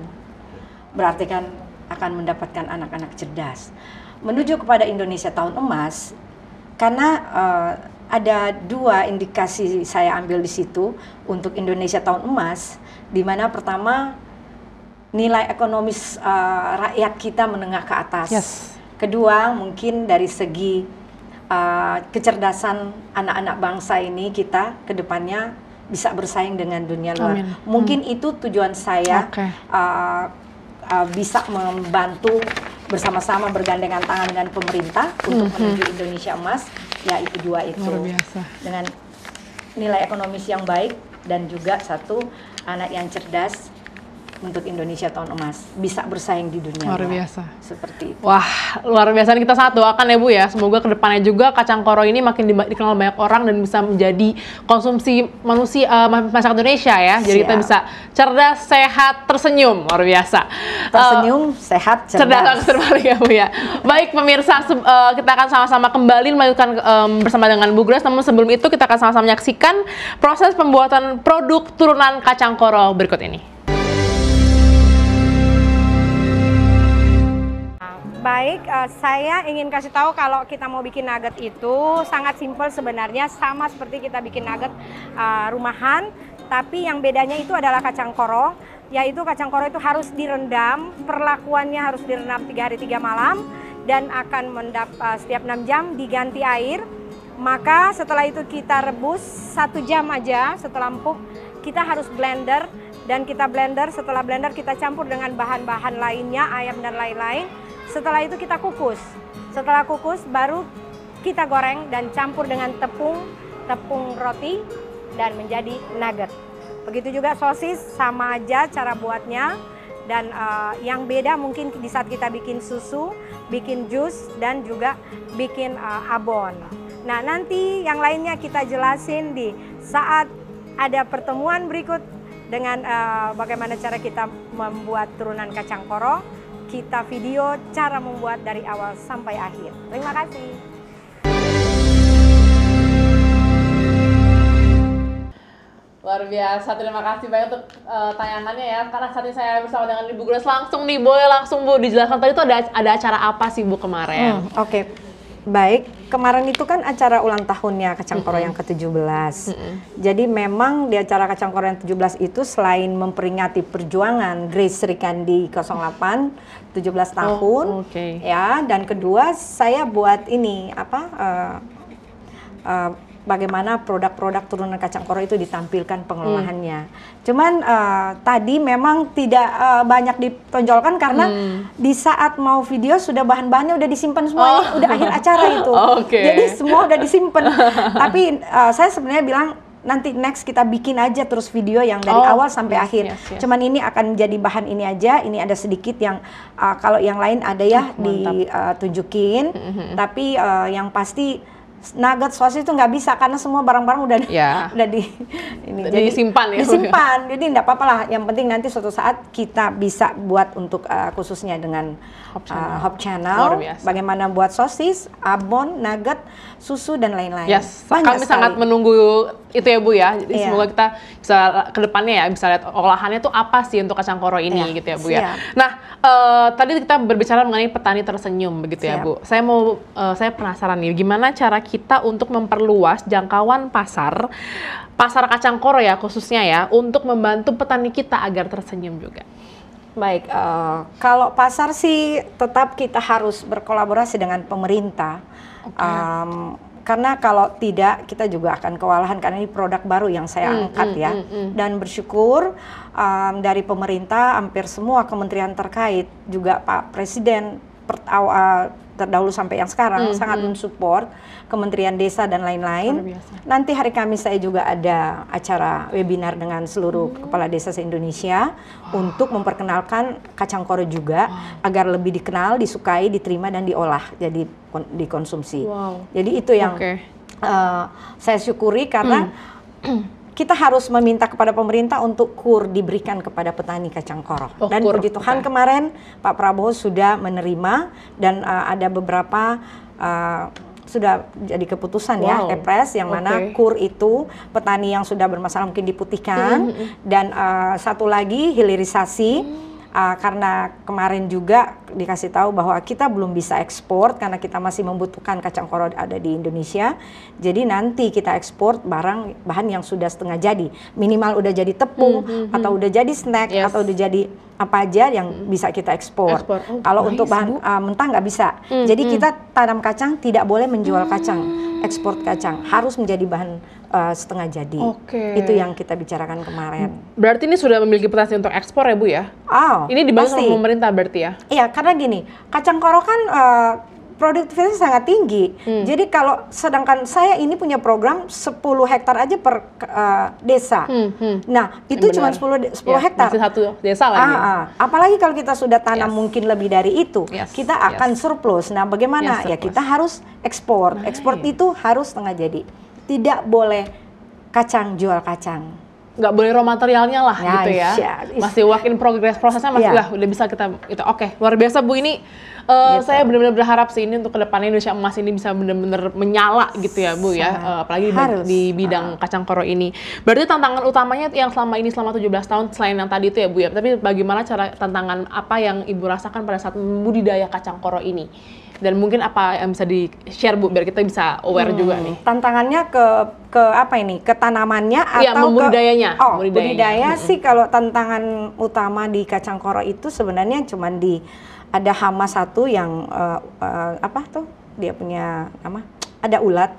berarti kan akan mendapatkan anak-anak cerdas. Menuju kepada Indonesia Tahun Emas, karena ada 2 indikasi saya ambil di situ untuk Indonesia Tahun Emas, di mana pertama nilai ekonomis rakyat kita menengah ke atas. Yes. Kedua, mungkin dari segi kecerdasan anak-anak bangsa ini kita ke depannya bisa bersaing dengan dunia luar. Mungkin itu tujuan saya, bisa membantu bersama-sama bergandengan tangan dengan pemerintah untuk menuju Indonesia Emas, yaitu 2 itu. Luar biasa. Dengan nilai ekonomis yang baik dan juga 1 anak yang cerdas untuk Indonesia Tahun Emas, bisa bersaing di dunia. Luar biasa. Seperti itu.
Wah, luar biasa. Kita sangat doakan ya Bu ya, semoga kedepannya juga kacang koro ini makin dikenal banyak orang dan bisa menjadi konsumsi masyarakat Indonesia ya. Jadi kita bisa cerdas, sehat, tersenyum. Luar biasa.
Tersenyum, sehat, cerdas.
Terbalik ya Bu ya. Baik pemirsa, kita akan sama-sama kembali melanjutkan bersama dengan Bu Grace. Namun sebelum itu kita akan sama-sama menyaksikan proses pembuatan produk turunan kacang koro berikut ini.
Baik, saya ingin kasih tahu kalau kita mau bikin nugget itu sangat simpel sebenarnya, sama seperti kita bikin nugget rumahan, tapi yang bedanya itu adalah kacang koro, yaitu kacang koro itu harus direndam, perlakuannya harus direndam 3 hari 3 malam, dan akan setiap 6 jam diganti air. Maka setelah itu kita rebus 1 jam aja, setelah empuk kita harus blender, dan kita blender, setelah blender kita campur dengan bahan-bahan lainnya, ayam dan lain-lain. Setelah itu kita kukus. Setelah kukus baru kita goreng dan campur dengan tepung roti dan menjadi nugget. Begitu juga sosis, sama aja cara buatnya. Dan yang beda mungkin di saat kita bikin susu, bikin jus, dan juga bikin abon. Nah, nanti yang lainnya kita jelasin di saat ada pertemuan berikut dengan bagaimana cara kita membuat turunan kacang koro. Kita video cara membuat dari awal sampai akhir. Terima kasih.
Luar biasa, terima kasih banyak untuk tayangannya ya. Karena saat ini saya bersama dengan Ibu Grace langsung nih, boleh langsung Bu dijelaskan tadi itu ada acara apa sih Bu kemarin?
Oke. Baik, kemarin itu kan acara ulang tahunnya Kacang Koro yang ke-17. Jadi memang di acara Kacang Koro yang ke-17 itu selain memperingati perjuangan Grace Srikandi 08 17 tahun, ya, dan kedua saya buat ini bagaimana produk-produk turunan kacang koro itu ditampilkan pengelolaannya. Cuman tadi memang tidak banyak ditonjolkan karena di saat mau video sudah bahan-bahannya udah disimpan semuanya, udah akhir acara itu. Jadi semua udah disimpan. Tapi saya sebenarnya bilang nanti next kita bikin aja terus video yang dari awal sampai akhir. Cuman ini akan jadi bahan ini aja. Ini ada sedikit yang kalau yang lain ada ya ditunjukin. Tapi yang pasti nugget sosis itu nggak bisa karena semua barang-barang udah jadi disimpan ya. Disimpan, jadi nggak apa-apa lah. Yang penting nanti suatu saat kita bisa buat untuk khususnya dengan Hop Channel. Bagaimana buat sosis, abon, nugget, susu dan lain-lain. Kami sangat menunggu itu ya Bu ya. Jadi semoga kita bisa kedepannya ya bisa lihat olahannya tuh apa sih untuk kacang koro ini gitu ya Bu ya. Nah tadi kita berbicara mengenai petani tersenyum begitu ya Bu. Saya penasaran nih gimana cara kita untuk memperluas jangkauan pasar kacang koro ya khususnya ya untuk membantu petani kita agar tersenyum juga. Baik, kalau pasar sih tetap kita harus berkolaborasi dengan pemerintah. Karena kalau tidak kita juga akan kewalahan karena ini produk baru yang saya angkat ya. Dan bersyukur dari pemerintah hampir semua kementerian terkait juga Pak Presiden terdahulu sampai yang sekarang sangat mensupport Kementerian Desa dan lain-lain. Nanti hari Kamis saya juga ada acara webinar dengan seluruh kepala desa se-Indonesia untuk memperkenalkan kacang koro juga agar lebih dikenal, disukai, diterima dan diolah jadi dikonsumsi. Jadi itu yang saya syukuri karena kita harus meminta kepada pemerintah untuk KUR diberikan kepada petani kacang koro. Dan puji Tuhan kemarin Pak Prabowo sudah menerima dan ada beberapa sudah jadi keputusan ya Kepres yang mana KUR itu petani yang sudah bermasalah mungkin diputihkan dan satu lagi hilirisasi. Karena kemarin juga dikasih tahu bahwa kita belum bisa ekspor karena kita masih membutuhkan kacang koro ada di Indonesia. Jadi nanti kita ekspor bahan yang sudah setengah jadi, minimal udah jadi tepung atau udah jadi snack atau udah jadi apa aja yang bisa kita ekspor. Kalau untuk bahan mentah nggak bisa. Jadi kita tanam kacang tidak boleh menjual kacang, ekspor kacang harus menjadi bahan setengah jadi. Itu yang kita bicarakan kemarin.
Berarti ini sudah memiliki potensi untuk ekspor ya Bu ya? Ini dibantu sama pemerintah berarti ya?
Iya, karena gini, kacang koro kan produktivitasnya sangat tinggi. Jadi kalau sedangkan saya ini punya program 10 hektar aja per desa. Nah, itu cuma 10 hektar.
Masih satu desa lagi.
Apalagi kalau kita sudah tanam mungkin lebih dari itu, kita akan surplus. Nah, bagaimana? Ya kita harus ekspor. Ekspor itu harus setengah jadi. Tidak boleh kacang jual kacang.
Nggak boleh raw materialnya lah gitu ya. Masih work in progress, prosesnya masih udah bisa kita itu. Luar biasa Bu ini. Saya benar-benar berharap sih ini untuk kedepannya Indonesia Emas ini bisa benar-benar menyala gitu ya Bu ya. Apalagi di bidang kacang koro ini. Berarti tantangan utamanya yang selama 17 tahun selain yang tadi itu ya Bu ya. Tapi bagaimana tantangan apa yang Ibu rasakan pada saat membudidaya kacang koro ini? Dan mungkin apa yang bisa di-share Bu biar kita bisa aware juga nih.
Tantangannya ke apa ini? Ke tanamannya atau
budidayanya?
Budidaya sih kalau tantangan utama di kacang koro itu sebenarnya cuma ada hama satu yang apa tuh? Dia punya ada ulat.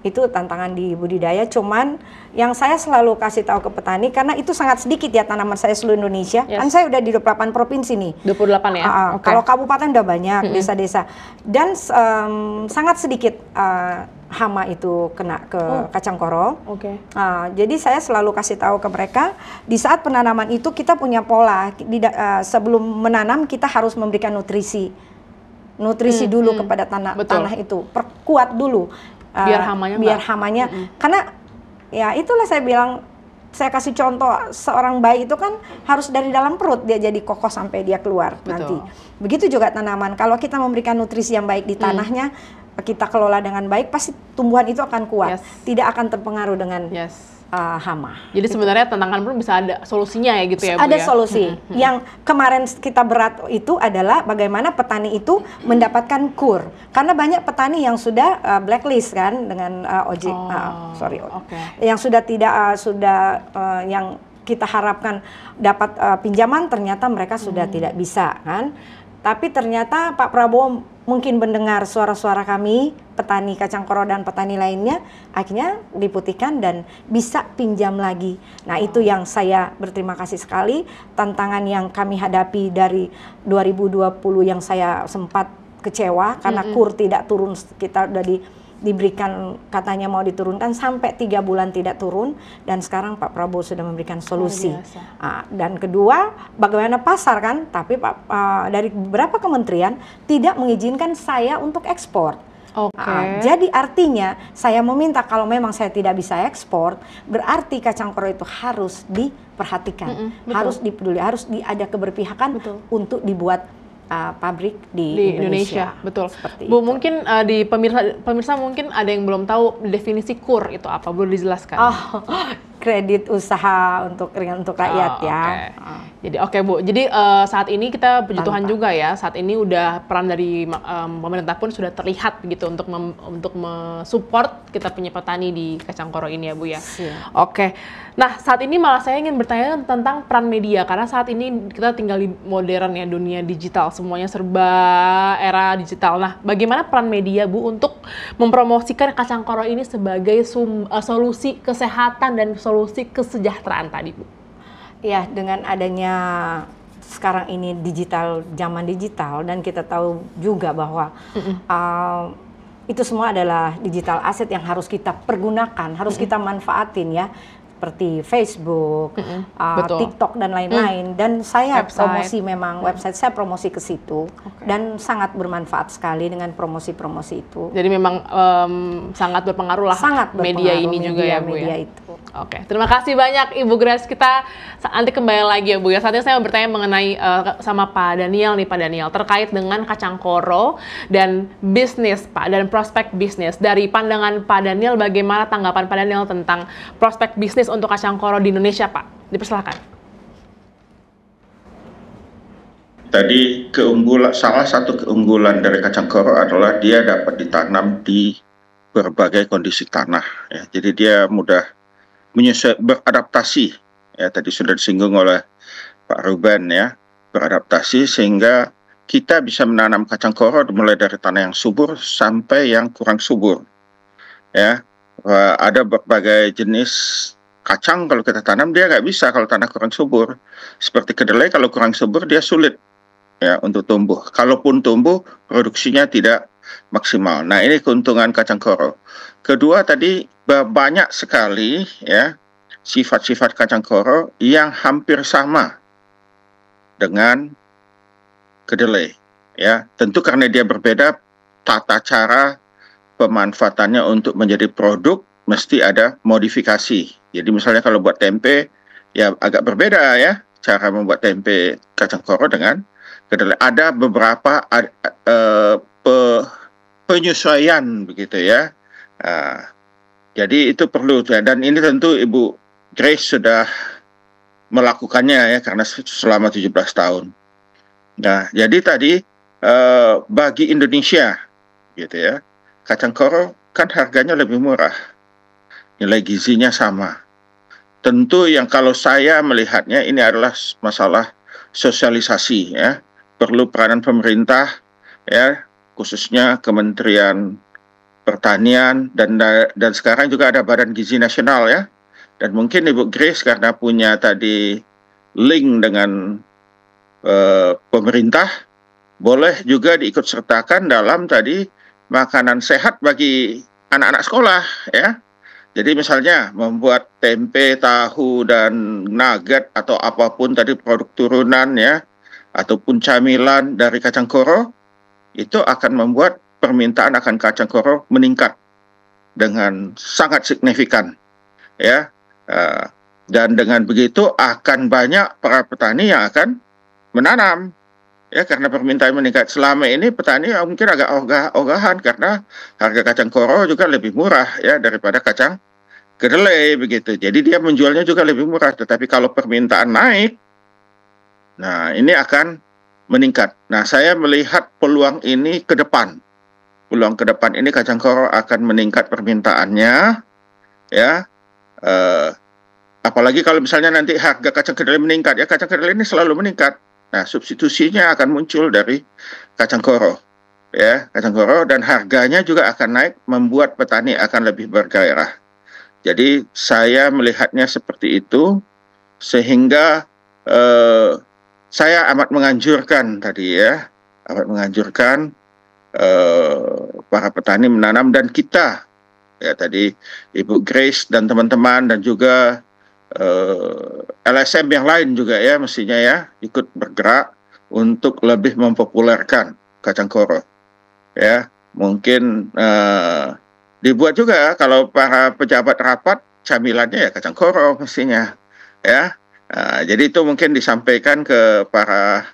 Itu tantangan di budidaya, cuman yang saya selalu kasih tahu ke petani karena itu sangat sedikit ya tanaman saya seluruh Indonesia. Kan saya udah di 28 provinsi nih.
28 ya?
Kalau kabupaten udah banyak, desa-desa. Dan sangat sedikit hama itu kena ke kacang koro.
Oke.
Jadi saya selalu kasih tahu ke mereka, di saat penanaman itu kita punya pola. Sebelum menanam kita harus memberikan nutrisi dulu kepada tanah itu, perkuat dulu biar hamanya. Karena ya itulah saya bilang, saya kasih contoh, seorang bayi itu kan harus dari dalam perut dia jadi kokoh sampai dia keluar nanti. Begitu juga tanaman, kalau kita memberikan nutrisi yang baik di tanahnya, kita kelola dengan baik, pasti tumbuhan itu akan kuat, tidak akan terpengaruh dengan hama.
Jadi sebenarnya tantangan pun bisa ada solusinya ya gitu ya Bu?
Ada solusi. Yang kemarin kita berat itu adalah bagaimana petani itu mendapatkan kur. Karena banyak petani yang sudah blacklist kan dengan ojek, yang sudah tidak yang kita harapkan dapat pinjaman, ternyata mereka sudah tidak bisa kan. Tapi ternyata Pak Prabowo mungkin mendengar suara-suara kami, petani kacang koro dan petani lainnya, akhirnya diputihkan dan bisa pinjam lagi. Nah itu yang saya berterima kasih sekali, tantangan yang kami hadapi dari 2020 yang saya sempat kecewa, karena kur tidak turun, kita udah diberikan katanya mau diturunkan sampai 3 bulan tidak turun, dan sekarang Pak Prabowo sudah memberikan solusi. Dan kedua, bagaimana pasar kan, tapi dari beberapa kementerian tidak mengizinkan saya untuk ekspor. Jadi artinya saya meminta kalau memang saya tidak bisa ekspor, berarti kacang koro itu harus diperhatikan, harus dipeduli, harus ada keberpihakan untuk dibuat pabrik di Indonesia.
Betul.
Seperti
Bu,
itu.
mungkin di pemirsa mungkin ada yang belum tahu definisi KUR itu apa, boleh dijelaskan?
Kredit usaha untuk rakyat ya.
Jadi Bu, jadi saat ini kita puji Tuhan juga ya, saat ini udah peran dari pemerintah pun sudah terlihat begitu untuk mensupport kita punya petani di kacang koro ini ya Bu ya. Nah saat ini malah saya ingin bertanya tentang peran media, karena saat ini kita tinggal di modern ya, dunia digital, semuanya serba era digital. Nah bagaimana peran media Bu untuk mempromosikan kacang koro ini sebagai solusi kesehatan dan solusi kesejahteraan tadi Bu?
Ya, dengan adanya sekarang ini zaman digital, dan kita tahu juga bahwa itu semua adalah digital asset yang harus kita pergunakan, harus kita manfaatin ya, seperti Facebook, TikTok dan lain-lain. Dan saya promosi memang website saya promosi ke situ, dan sangat bermanfaat sekali dengan promosi-promosi itu.
Jadi memang sangat berpengaruh lah media ini juga ya Bu ya. Terima kasih banyak Ibu Grace. Kita nanti kembali lagi ya Bu ya. Saat ini saya mau bertanya mengenai sama Pak Daniel nih, Pak Daniel, terkait dengan kacang koro dan bisnis Pak, dan prospek bisnis. Dari pandangan Pak Daniel, bagaimana tanggapan Pak Daniel tentang prospek bisnis untuk kacang koro di Indonesia Pak? Dipersilakan.
Tadi salah satu keunggulan dari kacang koro adalah dia dapat ditanam di berbagai kondisi tanah ya. Jadi dia mudah beradaptasi ya, tadi sudah disinggung oleh Pak Ruben ya, beradaptasi sehingga kita bisa menanam kacang koro mulai dari tanah yang subur sampai yang kurang subur ya. Ada berbagai jenis kacang kalau kita tanam dia nggak bisa kalau tanah kurang subur, seperti kedelai kalau kurang subur dia sulit ya untuk tumbuh, kalaupun tumbuh produksinya tidak maksimal. Nah ini keuntungan kacang koro. Kedua tadi banyak sekali ya sifat-sifat kacang koro yang hampir sama dengan kedelai ya. Tentu karena dia berbeda, tata cara pemanfaatannya untuk menjadi produk mesti ada modifikasi. Jadi misalnya kalau buat tempe ya agak berbeda ya cara membuat tempe kacang koro dengan kedelai. Ada beberapa penyesuaian begitu ya. Jadi itu perlu ya, dan ini tentu Ibu Grace sudah melakukannya ya karena selama 17 tahun. Nah, jadi tadi bagi Indonesia gitu ya, kacang koro kan harganya lebih murah, nilai gizinya sama. Tentu yang kalau saya melihatnya ini adalah masalah sosialisasi ya, perlu peranan pemerintah ya, khususnya Kementerian Pertanian dan sekarang juga ada Badan Gizi Nasional ya. Dan mungkin Ibu Grace karena punya tadi link dengan pemerintah, boleh juga diikut sertakan dalam tadi makanan sehat bagi anak-anak sekolah ya. Jadi misalnya membuat tempe, tahu, dan nugget atau apapun tadi produk turunan ya, ataupun camilan dari kacang koro, itu akan membuat permintaan akan kacang koro meningkat dengan sangat signifikan ya. Dan dengan begitu akan banyak para petani yang akan menanam ya, karena permintaan meningkat. Selama ini petani mungkin agak ogah-ogahan karena harga kacang koro juga lebih murah ya daripada kacang kedelai begitu. Jadi dia menjualnya juga lebih murah. Tetapi kalau permintaan naik, nah ini akan meningkat. Nah, saya melihat peluang ini ke depan. Peluang ke depan ini kacang koro akan meningkat permintaannya ya. Apalagi kalau misalnya nanti harga kacang kedelai meningkat ya, kacang kedelai ini selalu meningkat. Nah, substitusinya akan muncul dari kacang koro ya, kacang koro, dan harganya juga akan naik, membuat petani akan lebih bergairah. Jadi saya melihatnya seperti itu, sehingga saya amat menganjurkan tadi ya, amat menganjurkan para petani menanam, dan kita ya tadi Ibu Grace dan teman-teman dan juga LSM yang lain juga ya mestinya ya ikut bergerak untuk lebih mempopulerkan kacang koro ya. Mungkin dibuat juga kalau para pejabat rapat camilannya ya kacang koro mestinya ya. Jadi itu mungkin disampaikan ke para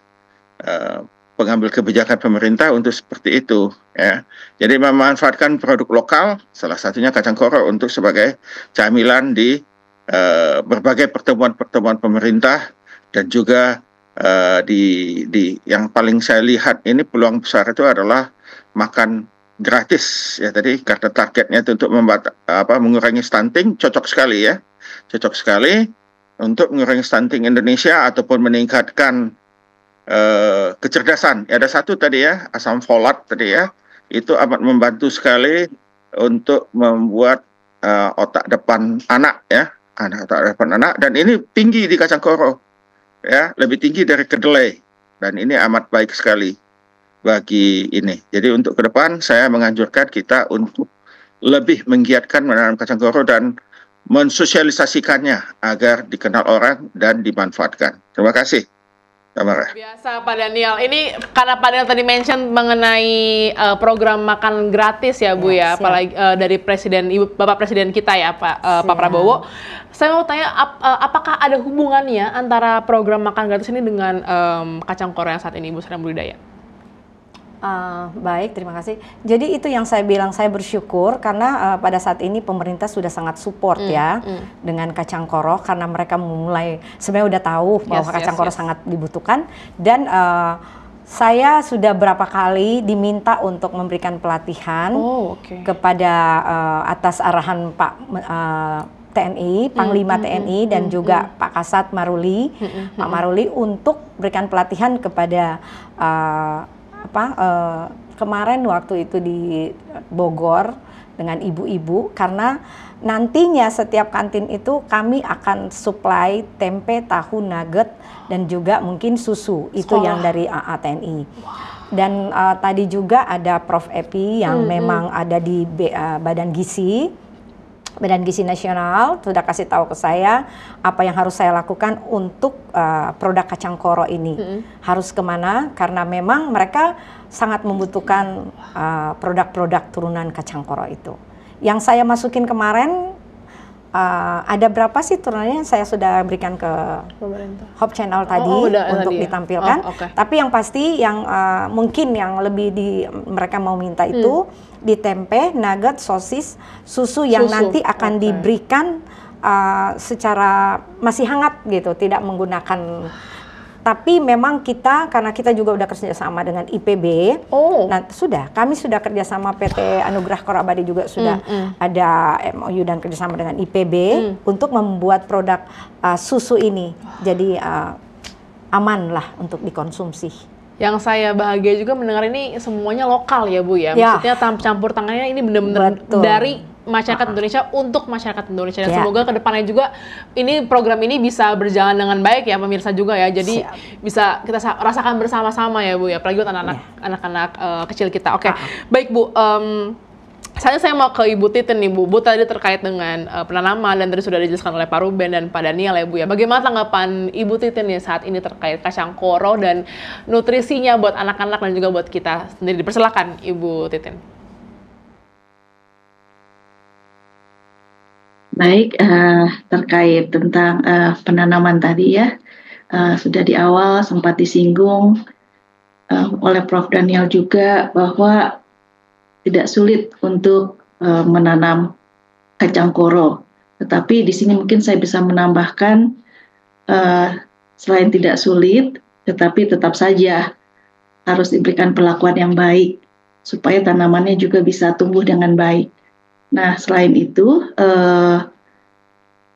pengambil kebijakan pemerintah untuk seperti itu ya. Jadi memanfaatkan produk lokal, salah satunya kacang koro, untuk sebagai camilan di berbagai pertemuan-pertemuan pemerintah, dan juga di yang paling saya lihat ini peluang besar itu adalah makan gratis ya tadi, karena targetnya itu untuk mengurangi stunting. Cocok sekali ya, cocok sekali untuk mengurangi stunting Indonesia ataupun meningkatkan kecerdasan. Ya, ada satu tadi ya, asam folat tadi ya, itu amat membantu sekali untuk membuat otak depan anak ya, otak depan anak, dan ini tinggi di kacang koro ya, lebih tinggi dari kedelai, dan ini amat baik sekali bagi ini. Jadi untuk ke depan saya menganjurkan kita untuk lebih menggiatkan menanam kacang koro dan mensosialisasikannya agar dikenal orang dan dimanfaatkan. Terima kasih, Tamara.
Biasa Pak Daniel. Ini karena Pak Daniel tadi mention mengenai program makan gratis ya Bu ya, apalagi dari Bapak Presiden kita ya Pak Prabowo. Saya mau tanya apakah ada hubungannya antara program makan gratis ini dengan kacang koro yang saat ini Ibu sedang budidaya?
Baik, terima kasih. Jadi itu yang saya bilang, saya bersyukur karena pada saat ini pemerintah sudah sangat support ya dengan kacang koro, karena mereka mulai sebenarnya udah tahu bahwa kacang koro sangat dibutuhkan, dan saya sudah berapa kali diminta untuk memberikan pelatihan kepada atas arahan Pak TNI, Panglima TNI, dan juga Pak Kasat Maruli, Pak Maruli, untuk berikan pelatihan kepada kemarin waktu itu di Bogor dengan ibu-ibu, karena nantinya setiap kantin itu kami akan supply tempe, tahu, nugget, dan juga mungkin susu. Itu yang dari AA TNI. Dan tadi juga ada Prof. Epi yang memang ada di Badan Gizi Nasional, sudah kasih tahu ke saya apa yang harus saya lakukan untuk produk kacang koro ini. Harus kemana, karena memang mereka sangat membutuhkan produk-produk turunan kacang koro itu. Yang saya masukin kemarin, ada berapa sih turunannya yang saya sudah berikan ke Hope Channel tadi untuk ditampilkan. Tapi yang pasti yang mungkin yang lebih mereka mau minta itu di tempe, nugget, sosis, susu yang nanti akan diberikan secara masih hangat gitu, tidak menggunakan. Tapi memang kita, karena kita juga udah kerjasama dengan IPB, nah kami sudah kerjasama PT Anugerah Koro Abadi juga sudah ada MOU dan kerjasama dengan IPB untuk membuat produk susu ini, jadi aman lah untuk dikonsumsi.
Yang saya bahagia juga mendengar ini semuanya lokal ya Bu ya, maksudnya campur tangannya ini benar-benar dari masyarakat Indonesia untuk masyarakat Indonesia, dan semoga kedepannya juga ini program ini bisa berjalan dengan baik ya pemirsa juga ya, jadi bisa kita rasakan bersama-sama ya Bu ya, apalagi buat anak-anak kecil kita. Baik Bu, Saya mau ke Ibu Titin nih Bu. Bu tadi terkait dengan penanaman dan tadi sudah dijelaskan oleh Pak Ruben dan Pak Daniel ya Bu ya. Bagaimana tanggapan Ibu Titin nih saat ini terkait kacang koro dan nutrisinya buat anak-anak dan juga buat kita sendiri? Dipersilakan Ibu Titin.
Baik, terkait tentang penanaman tadi ya, sudah di awal sempat disinggung oleh Prof. Daniel juga bahwa tidak sulit untuk menanam kacang koro. Tetapi di sini mungkin saya bisa menambahkan selain tidak sulit, tetapi tetap saja harus diberikan perlakuan yang baik supaya tanamannya juga bisa tumbuh dengan baik. Nah, selain itu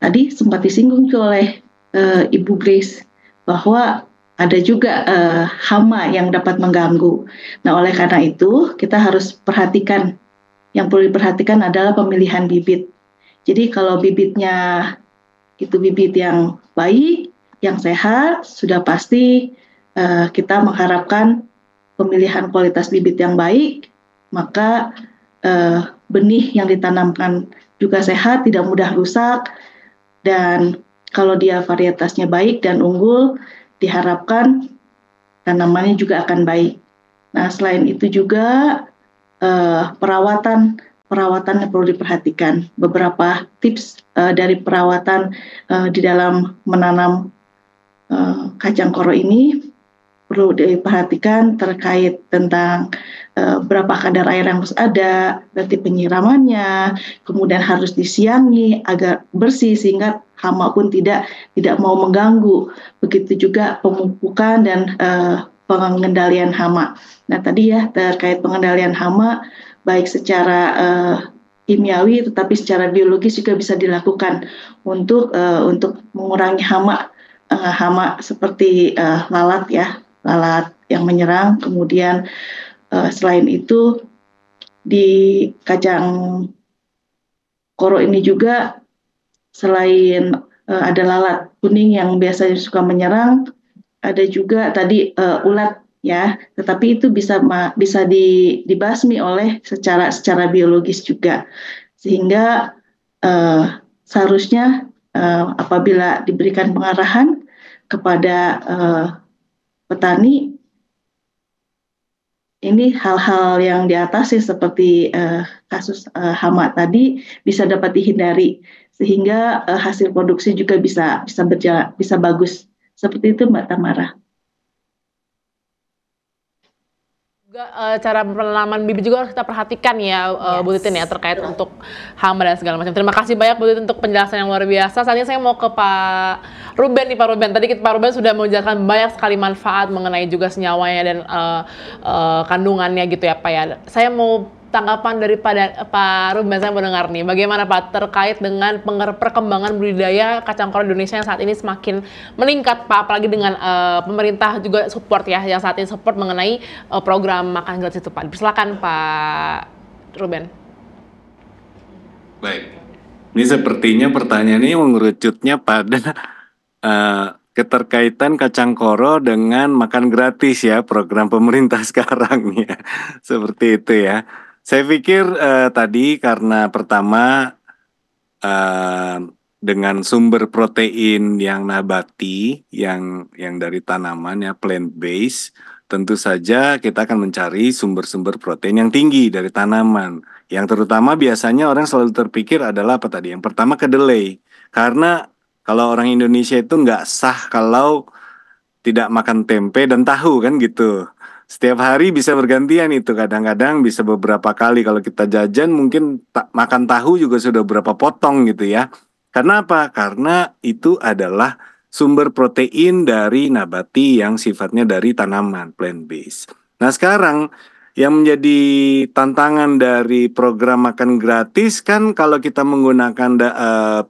tadi sempat disinggung oleh Ibu Grace bahwa ada juga hama yang dapat mengganggu. Nah, oleh karena itu kita harus perhatikan, yang perlu diperhatikan adalah pemilihan bibit. Jadi kalau bibitnya itu bibit yang baik, yang sehat, sudah pasti kita mengharapkan pemilihan kualitas bibit yang baik, maka benih yang ditanamkan juga sehat, tidak mudah rusak, dan kalau dia varietasnya baik dan unggul, diharapkan tanamannya juga akan baik. Nah, selain itu juga perawatan yang perlu diperhatikan. Beberapa tips dari perawatan di dalam menanam kacang koro ini perlu diperhatikan terkait tentang berapa kadar air yang harus ada, berarti penyiramannya, kemudian harus disiangi agar bersih sehingga hama pun tidak mau mengganggu. Begitu juga pemupukan dan pengendalian hama. Nah, tadi ya terkait pengendalian hama baik secara kimiawi tetapi secara biologis juga bisa dilakukan untuk mengurangi hama seperti lalat ya, lalat yang menyerang. Kemudian selain itu di kacang koro ini juga selain ada lalat kuning yang biasanya suka menyerang, ada juga tadi ulat ya, tetapi itu bisa dibasmi oleh secara biologis juga, sehingga seharusnya apabila diberikan pengarahan kepada petani, ini hal-hal yang diatasi seperti kasus hama tadi bisa dapat dihindari sehingga hasil produksi juga bisa berjalan, bisa bagus. Seperti itu Mbak Tamara.
Juga cara penanaman bibit juga harus kita perhatikan ya Bu Titin ya terkait untuk hama dan segala macam. Terima kasih banyak Bu Titin untuk penjelasan yang luar biasa. Saat ini saya mau ke Pak Ruben nih, Pak Ruben. Tadi Pak Ruben sudah menjelaskan banyak sekali manfaat mengenai juga senyawanya dan kandungannya gitu ya Pak ya. Saya mau tanggapan dari Pak Ruben, saya mau dengar nih, bagaimana Pak terkait dengan perkembangan budidaya kacang koro Indonesia yang saat ini semakin meningkat Pak, apalagi dengan pemerintah juga support ya, yang saat ini support mengenai program makan gratis itu Pak. Silakan Pak Ruben.
Baik, ini sepertinya pertanyaannya mengerucutnya pada keterkaitan kacang koro dengan makan gratis ya, program pemerintah sekarang ya, seperti itu ya. Saya pikir tadi karena pertama dengan sumber protein yang nabati, yang dari tanaman ya, plant based, tentu saja kita akan mencari sumber-sumber protein yang tinggi dari tanaman. Yang terutama biasanya orang selalu terpikir adalah apa tadi? Yang pertama kedelai, karena kalau orang Indonesia itu nggak sah kalau tidak makan tempe dan tahu kan gitu. Setiap hari bisa bergantian itu, kadang-kadang bisa beberapa kali. Kalau kita jajan mungkin makan tahu juga sudah berapa potong gitu ya. Karena apa? Karena itu adalah sumber protein dari nabati yang sifatnya dari tanaman, plant based. Nah sekarang yang menjadi tantangan dari program makan gratis kan kalau kita menggunakan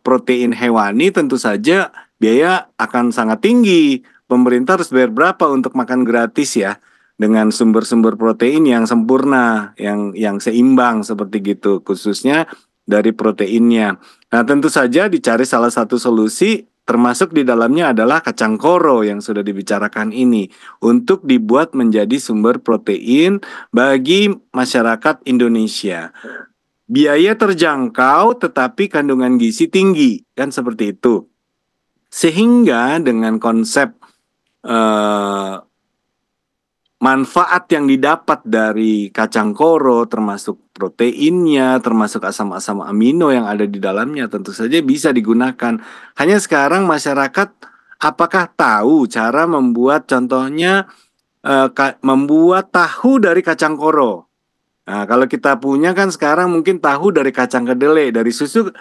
protein hewani tentu saja biaya akan sangat tinggi. Pemerintah harus bayar berapa untuk makan gratis ya? Dengan sumber-sumber protein yang sempurna, yang seimbang seperti gitu, khususnya dari proteinnya. Nah, tentu saja dicari salah satu solusi, termasuk di dalamnya adalah kacang koro yang sudah dibicarakan ini, untuk dibuat menjadi sumber protein bagi masyarakat Indonesia. biaya terjangkau tetapi kandungan gizi tinggi, kan seperti itu. Sehingga dengan konsep manfaat yang didapat dari kacang koro, termasuk proteinnya, termasuk asam-asam amino yang ada di dalamnya, tentu saja bisa digunakan. Hanya sekarang masyarakat apakah tahu cara membuat, contohnya membuat tahu dari kacang koro. Nah, kalau kita punya kan sekarang mungkin tahu dari kacang kedelai, dari susu,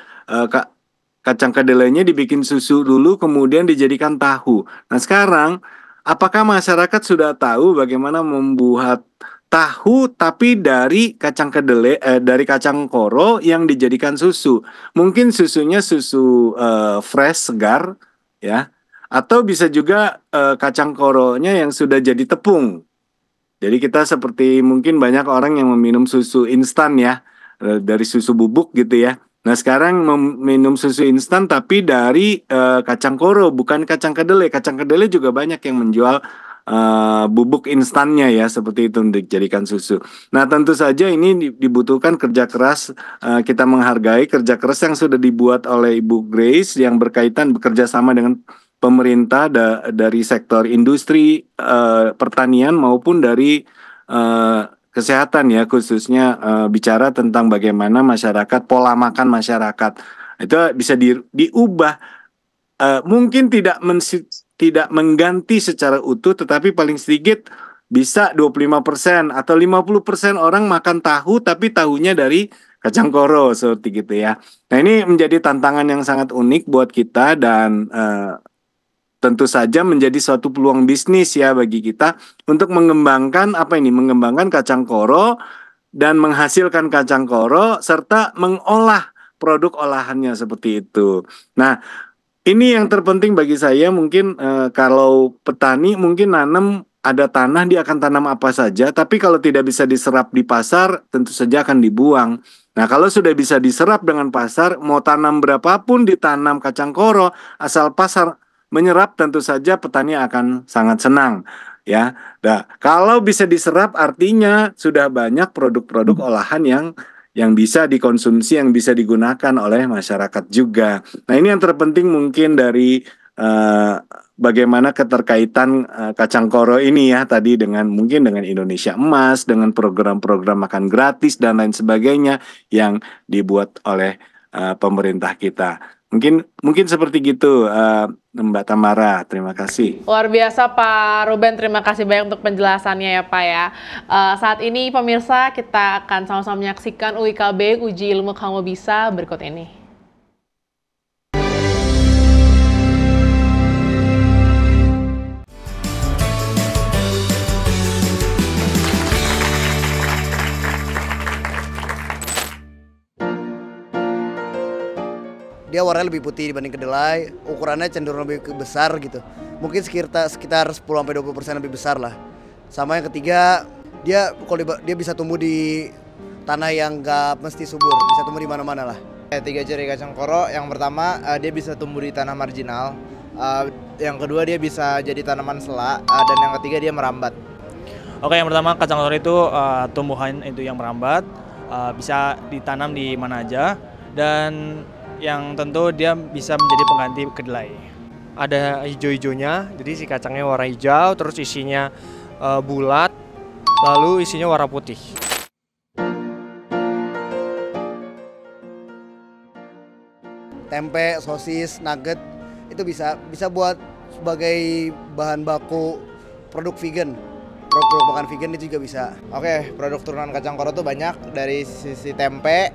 kacang kedelainya dibikin susu dulu, kemudian dijadikan tahu. Nah sekarang, apakah masyarakat sudah tahu bagaimana membuat tahu tapi dari kacang kedelai, dari kacang koro yang dijadikan susu? Mungkin susunya susu fresh, segar, ya. Atau bisa juga kacang koronya yang sudah jadi tepung. Jadi kita seperti mungkin banyak orang yang meminum susu instan ya, dari susu bubuk gitu ya. Nah sekarang minum susu instan tapi dari kacang koro, bukan kacang kedelai. Kacang kedelai juga banyak yang menjual bubuk instannya ya, seperti itu untuk dijadikan susu. Nah tentu saja ini dibutuhkan kerja keras, kita menghargai kerja keras yang sudah dibuat oleh Ibu Grace yang berkaitan bekerja sama dengan pemerintah dari sektor industri, pertanian maupun dari kesehatan ya, khususnya bicara tentang bagaimana masyarakat, pola makan masyarakat itu bisa diubah, mungkin tidak mengganti secara utuh, tetapi paling sedikit bisa 25% atau 50% orang makan tahu tapi tahunya dari kacang koro seperti gitu ya. Nah ini menjadi tantangan yang sangat unik buat kita dan tentu saja menjadi suatu peluang bisnis ya bagi kita untuk mengembangkan mengembangkan kacang koro dan menghasilkan kacang koro serta mengolah produk olahannya seperti itu. Nah, ini yang terpenting bagi saya mungkin kalau petani mungkin nanam ada tanah, dia akan tanam apa saja, tapi kalau tidak bisa diserap di pasar tentu saja akan dibuang. Nah, kalau sudah bisa diserap dengan pasar, mau tanam berapapun ditanam kacang koro, asal pasar menyerap tentu saja petani akan sangat senang ya. Nah, kalau bisa diserap artinya sudah banyak produk-produk olahan yang bisa dikonsumsi, yang bisa digunakan oleh masyarakat juga. Nah, ini yang terpenting mungkin dari bagaimana keterkaitan kacang koro ini ya tadi mungkin dengan Indonesia Emas, dengan program-program makan gratis dan lain sebagainya yang dibuat oleh pemerintah kita. Mungkin seperti gitu, Mbak Tamara. Terima kasih.
Luar biasa Pak Ruben, terima kasih banyak untuk penjelasannya ya Pak ya. Saat ini pemirsa kita akan sama-sama menyaksikan UIKB Uji Ilmu Kamu Bisa berikut ini.
Dia warnanya lebih putih dibanding kedelai, ukurannya cenderung lebih besar gitu. Mungkin sekitar 10-20% lebih besar lah. Sama yang ketiga, dia bisa tumbuh di tanah yang nggak mesti subur, bisa tumbuh di mana-mana lah.
3 ciri kacang koro, yang pertama dia bisa tumbuh di tanah marginal, yang kedua dia bisa jadi tanaman sela, dan yang ketiga dia merambat.
Oke, yang pertama kacang koro itu tumbuhan itu yang merambat, bisa ditanam di mana aja, dan yang tentu dia bisa menjadi pengganti kedelai.
Ada hijau-hijaunya, jadi si kacangnya warna hijau, terus isinya bulat, lalu isinya warna putih.
Tempe, sosis, nugget itu bisa buat sebagai bahan baku produk vegan. Produk makan vegan itu juga bisa.
Oke, produk turunan kacang koro tuh banyak, dari sisi tempe,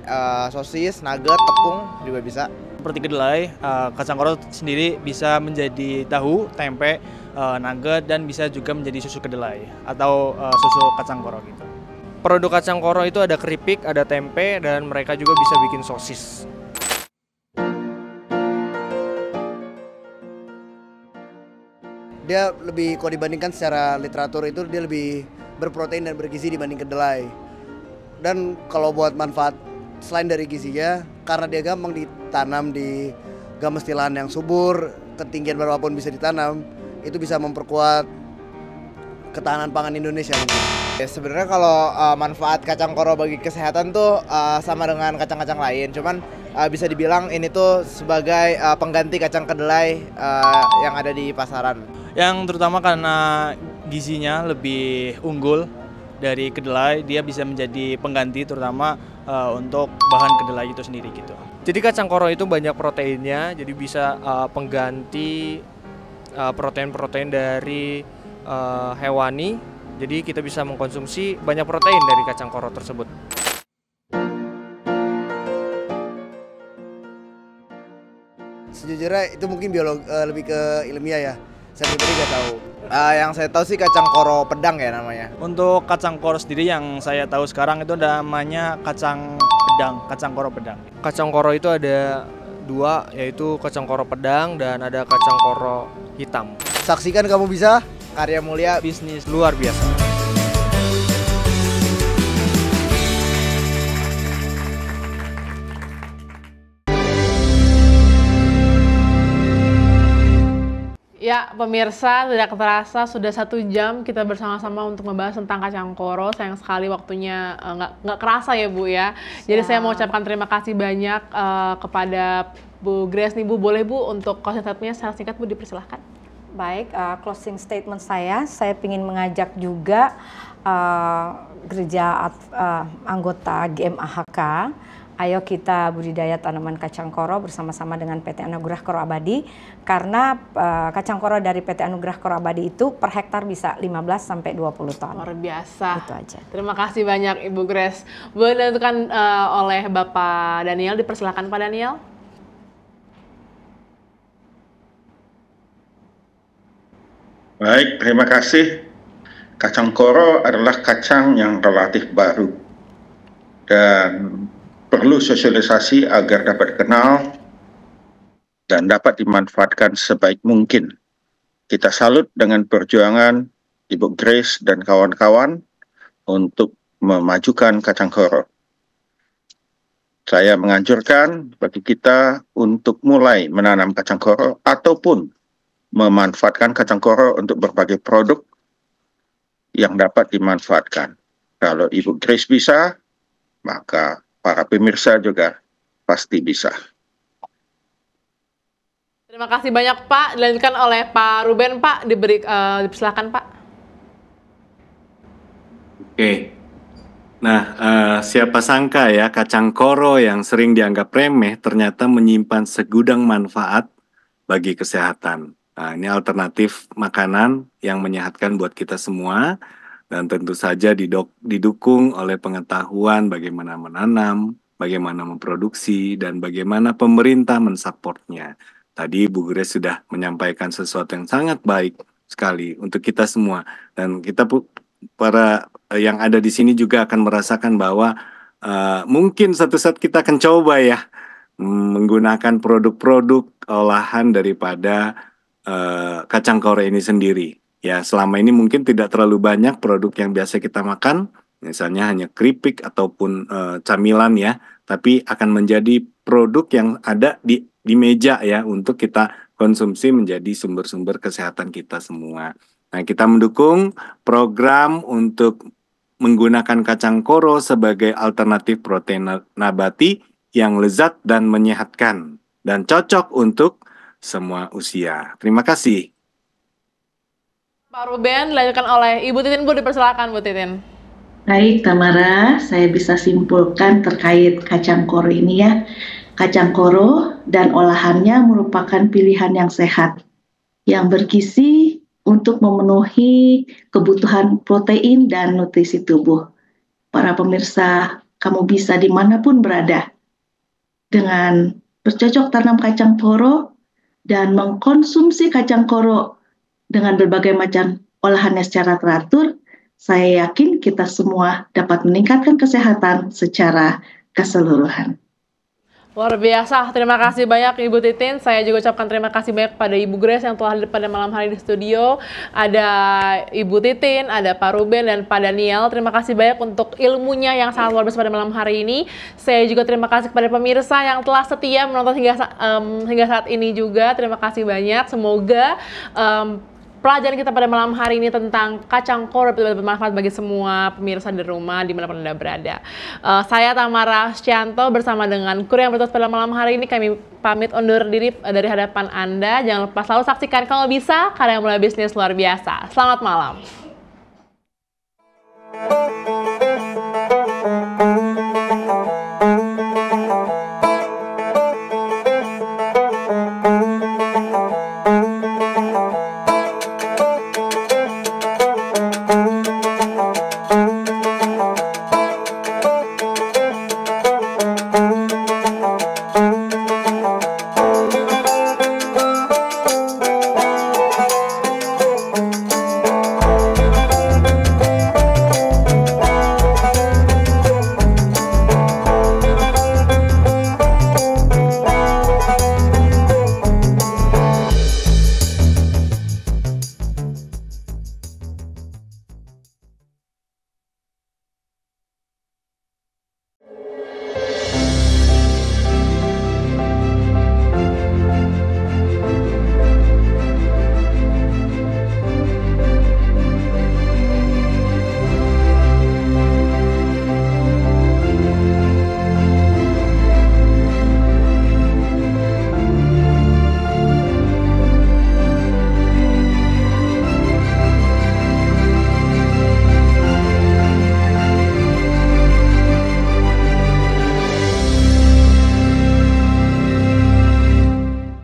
sosis, nugget, tepung juga bisa.
Seperti kedelai, kacang koro sendiri bisa menjadi tahu, tempe, nugget, dan bisa juga menjadi susu kedelai atau susu kacang koro gitu.
Produk kacang koro itu ada keripik, ada tempe, dan mereka juga bisa bikin sosis.
Dia lebih, kalau dibandingkan secara literatur itu dia lebih berprotein dan bergizi dibanding kedelai. Dan kalau buat manfaat selain dari gizinya, karena dia gampang ditanam gak mesti lahan yang subur, ketinggian berapapun bisa ditanam, itu bisa memperkuat ketahanan pangan Indonesia.
Ya, sebenarnya kalau manfaat kacang koro bagi kesehatan tuh sama dengan kacang-kacang lain, cuman bisa dibilang ini tuh sebagai pengganti kacang kedelai yang ada di pasaran.
Yang terutama karena gizinya lebih unggul dari kedelai, dia bisa menjadi pengganti terutama untuk bahan kedelai itu sendiri gitu.
Jadi kacang koro itu banyak proteinnya, jadi bisa pengganti protein-protein dari hewani. Jadi kita bisa mengkonsumsi banyak protein dari kacang koro tersebut.
Sejujurnya itu mungkin lebih ke ilmiah ya. Saya pribadi nggak tahu. Yang saya tahu sih kacang koro pedang ya namanya.
Untuk kacang koro sendiri yang saya tahu sekarang itu namanya kacang pedang, kacang koro pedang.
Kacang koro itu ada dua, yaitu kacang koro pedang dan ada kacang koro hitam.
Saksikan Kamu Bisa,
Karya mulia
Bisnis luar biasa.
Ya, pemirsa, tidak terasa sudah 1 jam kita bersama-sama untuk membahas tentang kacang koro. Sayang sekali waktunya nggak kerasa ya Bu ya. Jadi saya mau ucapkan terima kasih banyak kepada Bu Grace nih Bu. Boleh Bu untuk closing statement-nya secara singkat Bu, dipersilahkan.
Baik, closing statement saya ingin mengajak juga gereja anggota GMAHK. Ayo kita budidaya tanaman kacang koro bersama-sama dengan PT Anugerah Koro Abadi, karena kacang koro dari PT Anugerah Koro Abadi itu per hektar bisa 15 sampai 20 ton.
Luar biasa.
Itu aja.
Terima kasih banyak Ibu Grace. Boleh ditentukan oleh Bapak Daniel, dipersilakan Pak Daniel.
Baik, terima kasih. Kacang koro adalah kacang yang relatif baru dan perlu sosialisasi agar dapat dikenal dan dapat dimanfaatkan sebaik mungkin. Kita salut dengan perjuangan Ibu Grace dan kawan-kawan untuk memajukan kacang koro. Saya menganjurkan bagi kita untuk mulai menanam kacang koro ataupun memanfaatkan kacang koro untuk berbagai produk yang dapat dimanfaatkan. Kalau Ibu Grace bisa, maka para pemirsa juga pasti bisa.
Terima kasih banyak Pak. Dilanjutkan oleh Pak Ruben Pak. Dipersilakan Pak.
Oke. Nah, siapa sangka ya kacang koro yang sering dianggap remeh ternyata menyimpan segudang manfaat bagi kesehatan. Nah, ini alternatif makanan yang menyehatkan buat kita semua. Dan tentu saja didukung oleh pengetahuan bagaimana menanam, bagaimana memproduksi, dan bagaimana pemerintah mensupportnya. Tadi Bu Grace sudah menyampaikan sesuatu yang sangat baik sekali untuk kita semua. Dan kita para yang ada di sini juga akan merasakan bahwa mungkin suatu saat kita akan coba ya menggunakan produk-produk olahan daripada kacang koro ini sendiri. Ya, selama ini mungkin tidak terlalu banyak produk yang biasa kita makan, misalnya hanya keripik ataupun camilan ya, tapi akan menjadi produk yang ada di meja ya untuk kita konsumsi menjadi sumber-sumber kesehatan kita semua. Nah, kita mendukung program untuk menggunakan kacang koro sebagai alternatif protein nabati yang lezat dan menyehatkan dan cocok untuk semua usia. Terima kasih.
Pak Ruben, dilanjutkan oleh Ibu Titin, Bu, dipersilakan Bu Titin.
Baik, Tamara, saya bisa simpulkan terkait kacang koro ini ya. Kacang koro dan olahannya merupakan pilihan yang sehat, yang bergizi untuk memenuhi kebutuhan protein dan nutrisi tubuh. Para pemirsa, Kamu Bisa dimanapun berada, dengan bercocok tanam kacang koro dan mengkonsumsi kacang koro dengan berbagai macam olahannya secara teratur, saya yakin kita semua dapat meningkatkan kesehatan secara keseluruhan.
Luar biasa, terima kasih banyak Ibu Titin. Saya juga ucapkan terima kasih banyak pada Ibu Grace yang telah hadir pada malam hari di studio. Ada Ibu Titin, ada Pak Ruben dan Pak Daniel. Terima kasih banyak untuk ilmunya yang sangat luar biasa pada malam hari ini. Saya juga terima kasih kepada pemirsa yang telah setia menonton hingga saat ini juga. Terima kasih banyak. Semoga pelajaran kita pada malam hari ini tentang kacang koro bermanfaat bagi semua pemirsa di rumah dimanapun Anda berada. Saya Tamara Scianto bersama dengan kru yang bertugas pada malam hari ini, kami pamit undur diri dari hadapan Anda. Jangan lupa selalu saksikan Kalau Bisa, karya mulai bisnis luar biasa. Selamat malam.